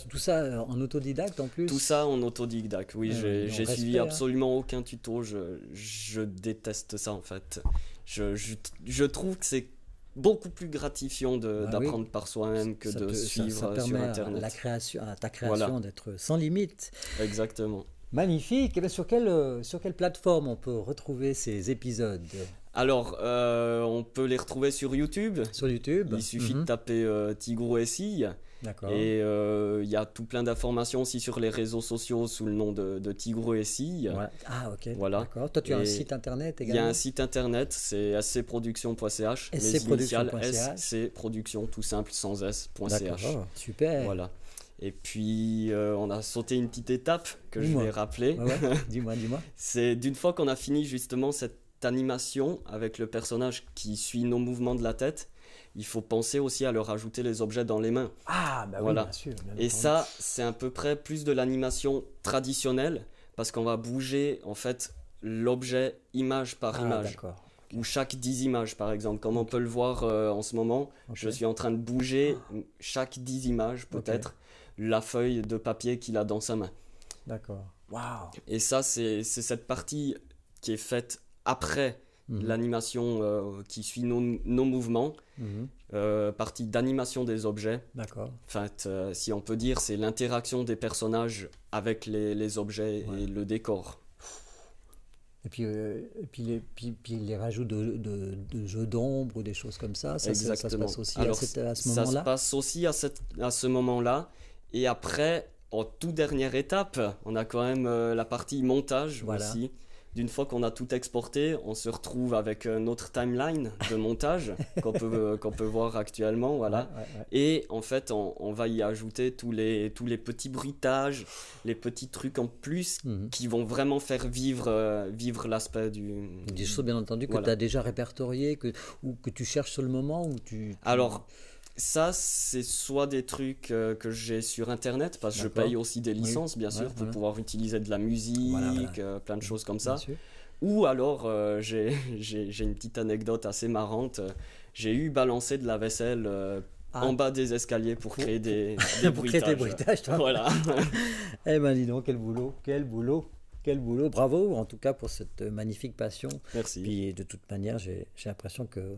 Tout ça en autodidacte en plus. Tout ça en autodidacte, oui. J'ai suivi absolument aucun tuto. Je déteste ça en fait. Je trouve que c'est beaucoup plus gratifiant d'apprendre par soi-même que de suivre ça permet sur Internet. À ta création d'être sans limite. Exactement. Magnifique. Et bien, sur quelle plateforme on peut retrouver ces épisodes? Alors, on peut les retrouver sur YouTube. Sur YouTube. Il suffit de taper Tigrou SI. D'accord. Et il y a tout plein d'informations aussi sur les réseaux sociaux sous le nom de Tigrou SI. Ouais. Ah, ok. Voilà. D'accord. Toi, tu as un site internet également? Il y a un site internet, c'est scproduction.ch. scproduction.ch. scproduction, tout simple, sans s.ch. D'accord. Super. Voilà. Et puis, on a sauté une petite étape que je vais rappeler. Ouais. Dis-moi. C'est d'une fois qu'on a fini justement cette animation avec le personnage qui suit nos mouvements de la tête, il faut penser aussi à leur ajouter les objets dans les mains. Ah, bah voilà. Oui, bien sûr. Et ça, c'est à peu près plus de l'animation traditionnelle parce qu'on va bouger en fait l'objet image par image. D'accord. Ou chaque 10 images par exemple. Comme on peut le voir en ce moment, je suis en train de bouger chaque 10 images peut-être la feuille de papier qu'il a dans sa main. D'accord. Waouh. Et ça, c'est cette partie qui est faite après l'animation qui suit nos mouvements, partie d'animation des objets. D'accord. En fait, si on peut dire, c'est l'interaction des personnages avec les objets et le décor. Et puis les rajouts de jeux d'ombre ou des choses comme ça, ça se passe aussi à ce moment-là. Ça se passe aussi à ce moment-là. Et après, en toute dernière étape, on a quand même la partie montage aussi. D'une fois qu'on a tout exporté, on se retrouve avec notre timeline de montage qu'on peut voir actuellement, voilà. Et en fait, on va y ajouter tous les petits bruitages, les petits trucs en plus qui vont vraiment faire vivre l'aspect du... Des choses bien entendu que tu as déjà répertoriées ou que tu cherches sur le moment ou Alors... Ça, c'est soit des trucs que j'ai sur Internet, parce que je paye aussi des licences, bien sûr, pour pouvoir utiliser de la musique, plein de choses comme ça. Ou alors, j'ai une petite anecdote assez marrante. J'ai eu balancé de la vaisselle en bas des escaliers pour créer des bruitages. Créer des bruitages, toi. Voilà. Eh ben dis donc, quel boulot. Bravo, en tout cas, pour cette magnifique passion. Merci. Puis, de toute manière, j'ai l'impression que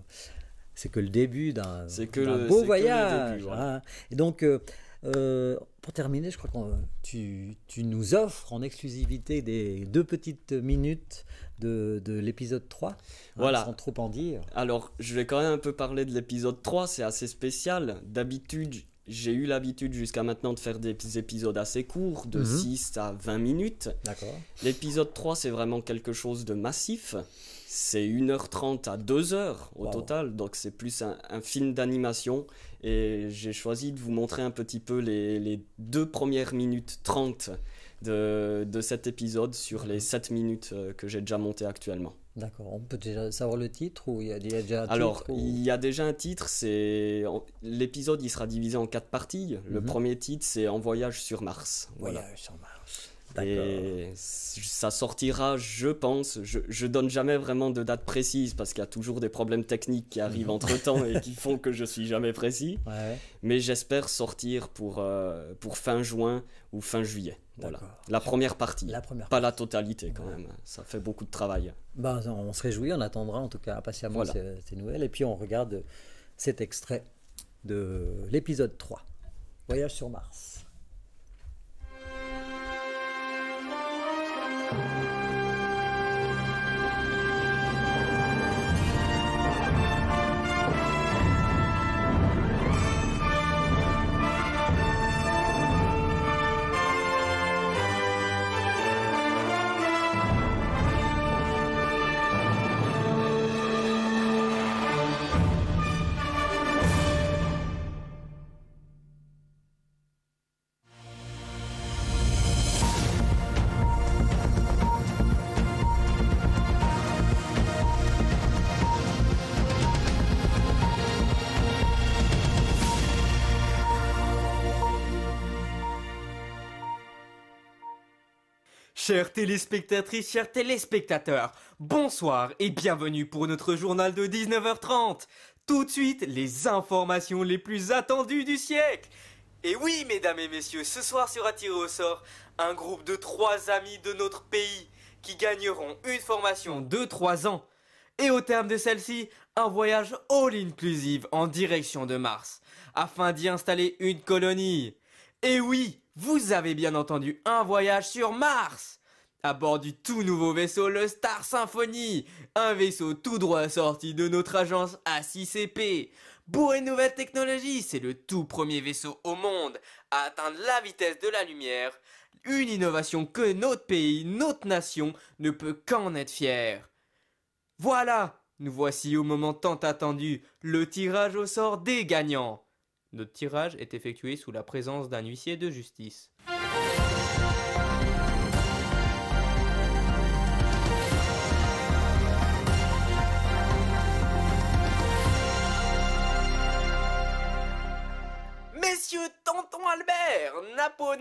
c'est que le début d'un beau voyage. Début, voilà. Hein. Et donc, pour terminer, je crois que tu nous offres en exclusivité des 2 petites minutes de l'épisode 3. Voilà. Sans trop en dire. Alors, je vais quand même un peu parler de l'épisode 3. C'est assez spécial. D'habitude, j'ai eu l'habitude jusqu'à maintenant de faire des épisodes assez courts, de 6 à 20 minutes. D'accord. L'épisode 3, c'est vraiment quelque chose de massif. C'est 1h30 à 2h au total, donc c'est plus un film d'animation. Et j'ai choisi de vous montrer un petit peu les 2 premières minutes 30 de cet épisode sur les 7 minutes que j'ai déjà monté actuellement. D'accord, on peut déjà savoir le titre ou il y a déjà un titre? Alors, il y a déjà un titre, l'épisode il sera divisé en 4 parties. Le premier titre, c'est En voyage sur Mars. Voyage sur Mars. Et ça sortira, je pense, je donne jamais vraiment de date précise parce qu'il y a toujours des problèmes techniques qui arrivent entre temps et qui font que je suis jamais précis. Mais j'espère sortir pour fin juin ou fin juillet. Voilà. La première partie, pas la totalité quand même. Ça fait beaucoup de travail. Ben, on se réjouit, on attendra en tout cas impatiemment ces nouvelles. Et puis on regarde cet extrait de l'épisode 3, Voyage sur Mars. Chères téléspectatrices, chers téléspectateurs, bonsoir et bienvenue pour notre journal de 19h30. tout de suite les informations les plus attendues du siècle. Et oui, mesdames et messieurs, ce soir sera tiré au sort un groupe de 3 amis de notre pays qui gagneront une formation de 3 ans. Et au terme de celle-ci, un voyage all-inclusive en direction de Mars, afin d'y installer une colonie. Et oui, vous avez bien entendu, un voyage sur Mars, à bord du tout nouveau vaisseau, le Star Symphony, un vaisseau tout droit sorti de notre agence A6CP. Pour une nouvelle technologie, c'est le tout premier vaisseau au monde à atteindre la vitesse de la lumière, une innovation que notre pays, notre nation, ne peut qu'en être fier. Voilà, nous voici au moment tant attendu, le tirage au sort des gagnants. Notre tirage est effectué sous la présence d'un huissier de justice. Messieurs Tonton Albert,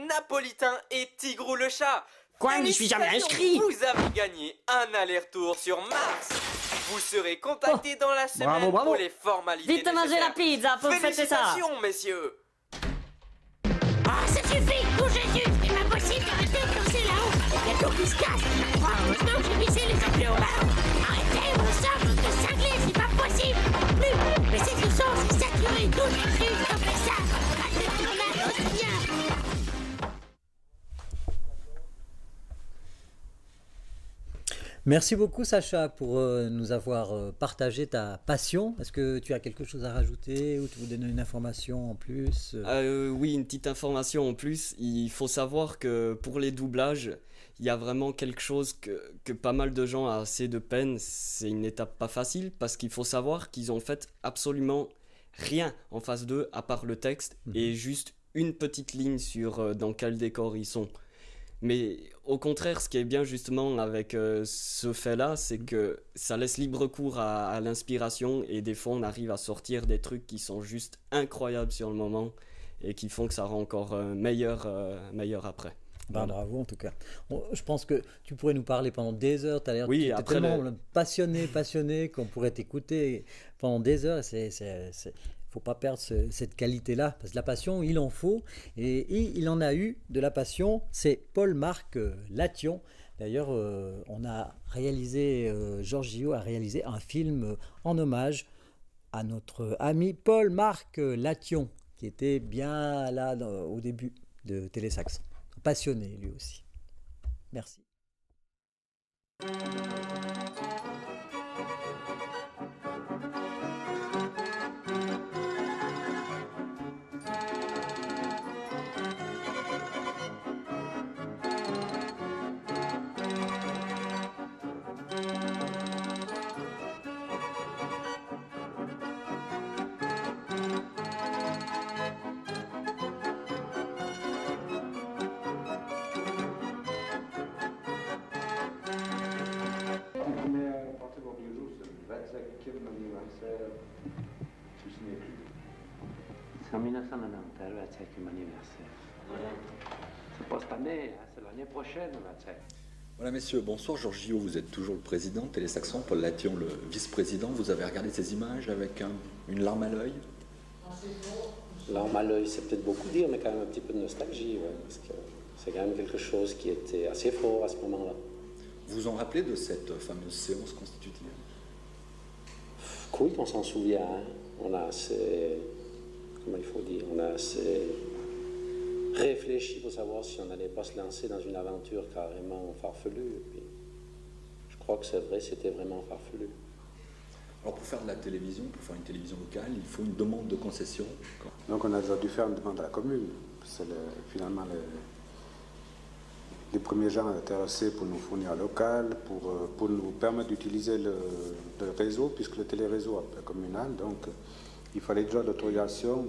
Napolitain et Tigrou le chat. Quoi, je ne suis jamais inscrit. Vous avez gagné un aller-retour sur Mars. Vous serez contacté dans la semaine pour les formalités Vite manger la pizza pour fêter ça. Félicitations, messieurs. Ah, ça suffit, oh Jésus, c'est pas possible d'arrêter de lancer là-haut. Il y a tout qui se casse. Heureusement que j'ai vissé les objets au ballon. Arrêtez, on sort de cingler, c'est pas possible. Plus, mais c'est ce son, c'est saturé, tout est juste comme ça. Arrêtez de tourner, on bien. Merci beaucoup Sacha pour nous avoir partagé ta passion. Est-ce que tu as quelque chose à rajouter ou tu veux donner une information en plus? Oui, une petite information en plus. Il faut savoir que pour les doublages, il y a vraiment quelque chose que pas mal de gens ont assez de peine. C'est une étape pas facile parce qu'il faut savoir qu'ils ont fait absolument rien en face d'eux à part le texte et juste une petite ligne sur dans quel décor ils sont. Mais au contraire, ce qui est bien justement avec ce fait-là, c'est que ça laisse libre cours à l'inspiration et des fois on arrive à sortir des trucs qui sont juste incroyables sur le moment et qui font que ça rend encore meilleur après. Ben, bravo en tout cas. Je pense que tu pourrais nous parler pendant des heures. Tu as l'air tellement passionné qu'on pourrait t'écouter pendant des heures. Faut pas perdre cette qualité-là, parce que la passion, il en faut, et il en a eu de la passion. C'est Paul-Marc Lation. D'ailleurs, Giorgio a réalisé un film en hommage à notre ami Paul-Marc Lation, qui était bien là au début de Télé Saxon. Passionné lui aussi. Merci. C'est en 1990, le 25e anniversaire. C'est pas cette année, hein, c'est l'année prochaine, le 25. Voilà messieurs, bonsoir. Giorgio, vous êtes toujours le président de Télé Saxon, Paul Lation le vice-président. Vous avez regardé ces images avec une larme à l'œil? Larme à l'œil, c'est peut-être beaucoup dire, mais quand même un petit peu de nostalgie, ouais, parce que c'est quand même quelque chose qui était assez fort à ce moment-là. Vous vous en rappelez de cette fameuse séance constitutive? Oui, on s'en souvient. Hein. On a assez... Comment il faut dire? On a assez réfléchi pour savoir si on n'allait pas se lancer dans une aventure carrément farfelue. Et puis, je crois que c'est vrai, c'était vraiment farfelu. Alors pour faire de la télévision, pour faire une télévision locale, il faut une demande de concession. Donc on a déjà dû faire une demande à la commune. C'est finalement les premiers gens intéressés pour nous fournir un local, pour nous permettre d'utiliser le réseau, puisque le téléréseau est communal. Donc il fallait déjà l'autorisation,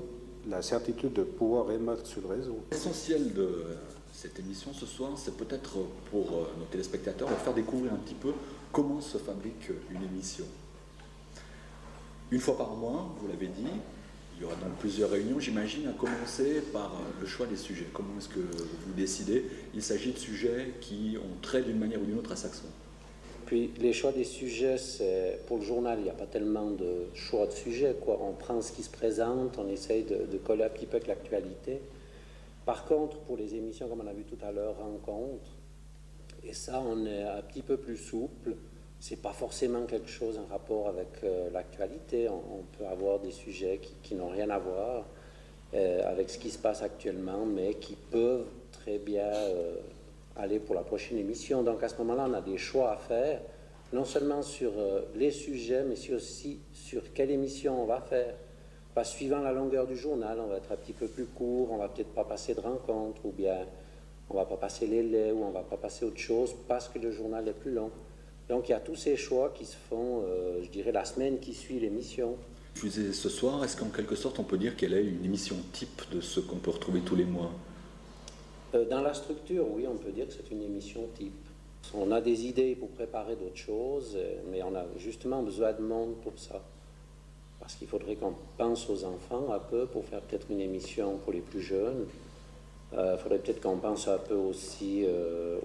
la certitude de pouvoir émettre sur le réseau. L'essentiel de cette émission ce soir, c'est peut-être pour nos téléspectateurs de faire découvrir un petit peu comment se fabrique une émission. Une fois par mois, vous l'avez dit, il y aura donc plusieurs réunions, j'imagine, à commencer par le choix des sujets. Comment est-ce que vous décidez? Il s'agit de sujets qui ont trait d'une manière ou d'une autre à Saxon. Puis les choix des sujets, pour le journal, il n'y a pas tellement de choix de sujets, quoi. On prend ce qui se présente, on essaye de coller un petit peu avec l'actualité. Par contre, pour les émissions, comme on a vu tout à l'heure, rencontres, et ça, on est un petit peu plus souple. C'est pas forcément quelque chose en rapport avec l'actualité. On peut avoir des sujets qui n'ont rien à voir avec ce qui se passe actuellement, mais qui peuvent très bien aller pour la prochaine émission. Donc à ce moment-là, on a des choix à faire, non seulement sur les sujets, mais aussi sur quelle émission on va faire. Parce que suivant la longueur du journal, on va être un petit peu plus court, on va peut-être pas passer de rencontres, ou bien on va pas passer les laits, ou on va pas passer autre chose, parce que le journal est plus long. Donc il y a tous ces choix qui se font, je dirais, la semaine qui suit l'émission. Diffusée ce soir, est-ce qu'en quelque sorte on peut dire qu'elle est une émission type de ce qu'on peut retrouver tous les mois? Dans la structure, oui, on peut dire que c'est une émission type. On a des idées pour préparer d'autres choses, mais on a justement besoin de monde pour ça. Parce qu'il faudrait qu'on pense aux enfants un peu pour faire peut-être une émission pour les plus jeunes. Il faudrait peut-être qu'on pense un peu aussi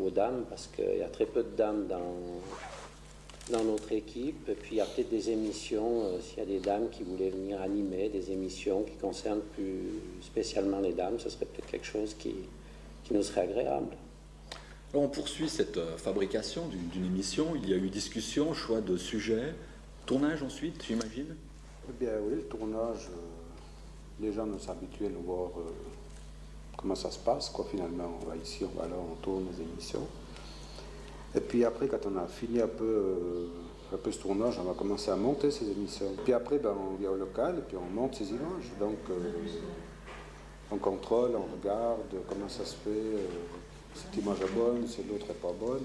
aux dames, parce qu'il y a très peu de dames dans notre équipe. Et puis il y a peut-être des émissions, s'il y a des dames qui voulaient venir animer des émissions qui concernent plus spécialement les dames, ce serait peut-être quelque chose qui nous serait agréable. Alors on poursuit cette fabrication d'une émission. Il y a eu discussion, choix de sujet, tournage ensuite, j'imagine? Eh bien oui, le tournage, les gens ne s'habituent à nous voir comment ça se passe, quoi, finalement. On va ici, on va là, on tourne les émissions. Et puis après, quand on a fini un peu ce tournage, on va commencer à monter ces émissions. Puis après, ben, on vient au local et puis on monte ces images. Donc on contrôle, on regarde comment ça se fait, cette image est bonne, si l'autre n'est pas bonne.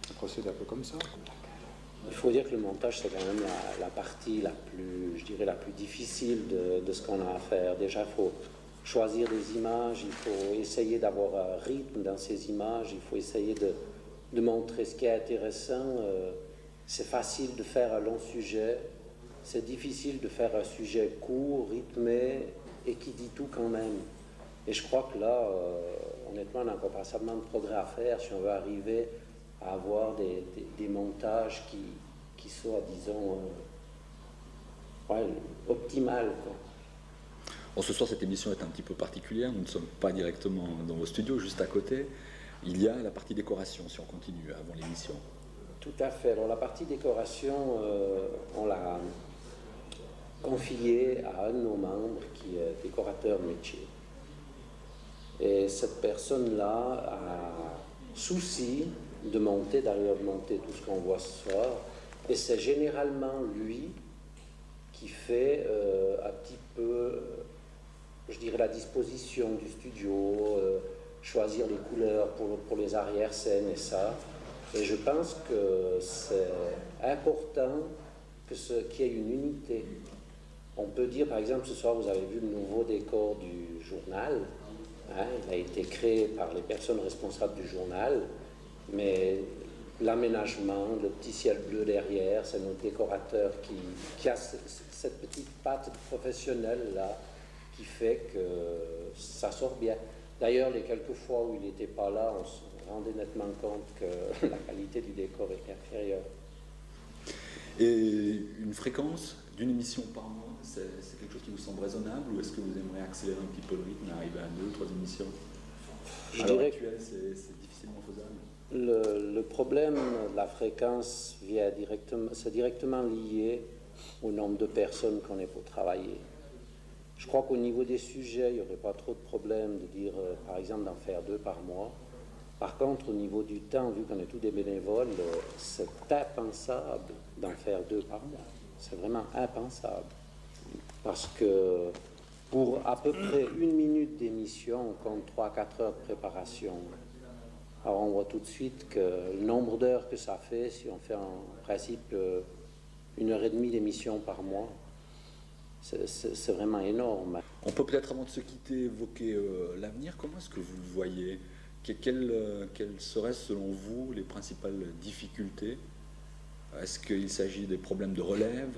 On procède un peu comme ça. Il faut dire que le montage, c'est quand même la partie la plus, je dirais, la plus difficile de ce qu'on a à faire. Déjà, il faut choisir des images, il faut essayer d'avoir un rythme dans ces images, il faut essayer de montrer ce qui est intéressant. C'est facile de faire un long sujet, c'est difficile de faire un sujet court, rythmé et qui dit tout quand même. Et je crois que là, honnêtement, on a encore passablement de progrès à faire si on veut arriver à avoir des montages qui soient, disons, optimales, quoi. Bon, ce soir, cette émission est un petit peu particulière. Nous ne sommes pas directement dans vos studios, juste à côté. Il y a la partie décoration, si on continue avant l'émission. Tout à fait. Alors, la partie décoration, on l'a confiée à un de nos membres qui est décorateur de métier. Et cette personne-là a souci de monter, d'ailleurs de monter tout ce qu'on voit ce soir. Et c'est généralement lui qui fait un petit peu, je dirais, la disposition du studio, choisir les couleurs pour les arrière-scènes et ça. Et je pense que c'est important qu'il y ait une unité. On peut dire, par exemple, ce soir, vous avez vu le nouveau décor du journal. Hein, il a été créé par les personnes responsables du journal, mais l'aménagement, le petit ciel bleu derrière, c'est notre décorateur qui a cette petite patte professionnelle-là qui fait que ça sort bien. D'ailleurs, les quelques fois où il n'était pas là, on se rendait nettement compte que la qualité du décor était inférieure. Et une fréquence d'une émission par mois, c'est quelque chose qui vous semble raisonnable, ou est-ce que vous aimeriez accélérer un petit peu le rythme et arriver à 2 ou 3 émissions? Je dirais que c'est difficilement faisable. Le problème de la fréquence c'est directement lié au nombre de personnes qu'on est pour travailler. Je crois qu'au niveau des sujets, il n'y aurait pas trop de problème de dire, par exemple, d'en faire 2 par mois. Par contre, au niveau du temps, vu qu'on est tous des bénévoles, c'est impensable d'en faire 2 par mois. C'est vraiment impensable. Parce que pour à peu près 1 minute d'émission, on compte 3 à 4 heures de préparation. Alors on voit tout de suite que le nombre d'heures que ça fait, si on fait en principe 1h30 d'émission par mois, c'est vraiment énorme. On peut peut-être, avant de se quitter, évoquer l'avenir. Comment est-ce que vous le voyez? Quelles seraient, selon vous, les principales difficultés? Est-ce qu'il s'agit des problèmes de relève,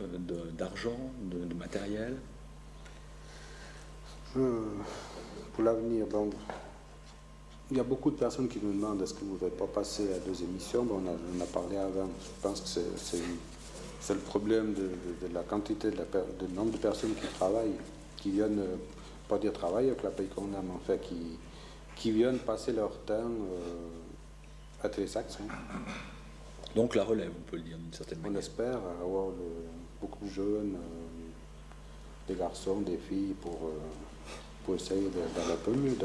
d'argent, de matériel? Pour l'avenir, bon, Il y a beaucoup de personnes qui nous demandent est-ce que vous ne voulez pas passer à 2 émissions. Bon, on a parlé avant. Je pense que c'est le problème de la quantité, du nombre de personnes qui travaillent, qui viennent, pas dire travailler avec la paye qu'on a, mais en fait, qui viennent passer leur temps à Télésaxon. Donc la relève, on peut le dire d'une certaine manière. On espère avoir beaucoup de jeunes, des garçons, des filles, pour essayer d'aller un peu mieux,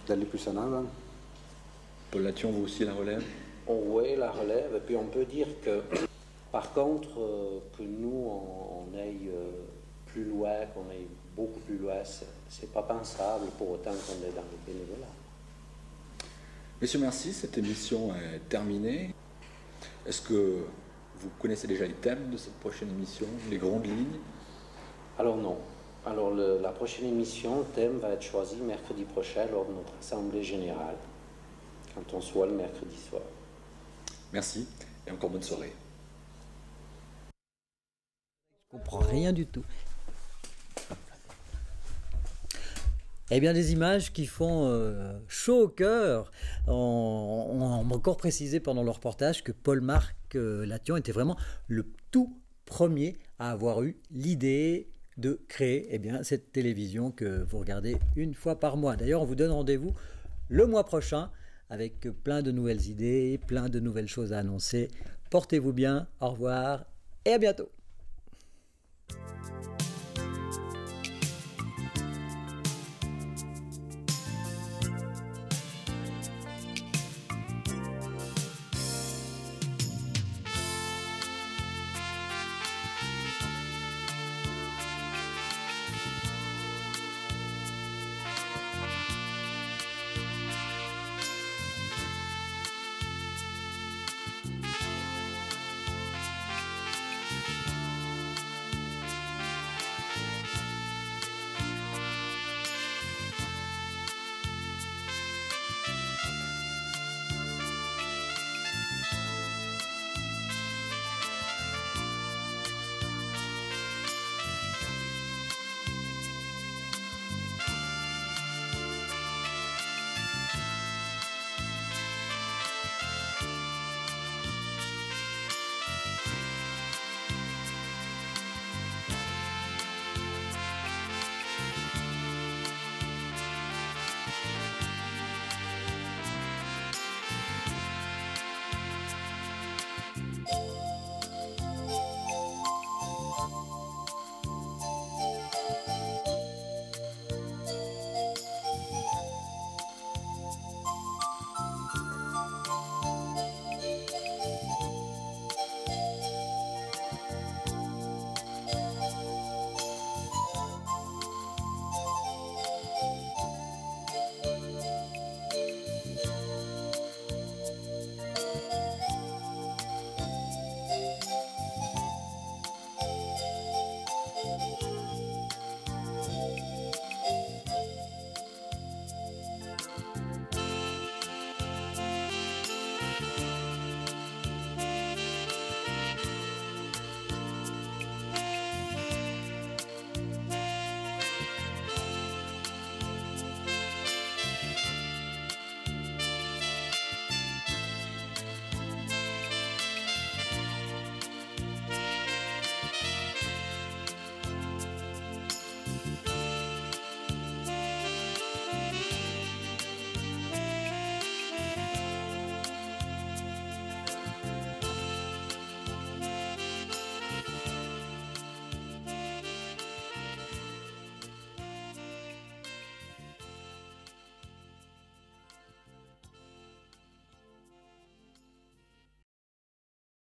d'aller plus en avant. Paul Lation, vous aussi la relève? Oui, la relève. Et puis on peut dire que, par contre, que nous, on aille plus loin, qu'on aille beaucoup plus loin, c'est pas pensable pour autant qu'on est dans le bénévolat. Messieurs, merci. Cette émission est terminée. Est-ce que vous connaissez déjà les thèmes de cette prochaine émission, les grandes lignes? Alors non. Alors la prochaine émission, le thème va être choisi mercredi prochain lors de notre assemblée générale, quand on soit le mercredi soir. Merci et encore bonne soirée. Je comprends rien du tout. Eh bien, des images qui font chaud au cœur. On m'a encore précisé pendant le reportage que Paul-Marc Lation était vraiment le tout premier à avoir eu l'idée de créer cette télévision que vous regardez une fois par mois. D'ailleurs, on vous donne rendez-vous le mois prochain avec plein de nouvelles idées, plein de nouvelles choses à annoncer. Portez-vous bien, au revoir et à bientôt.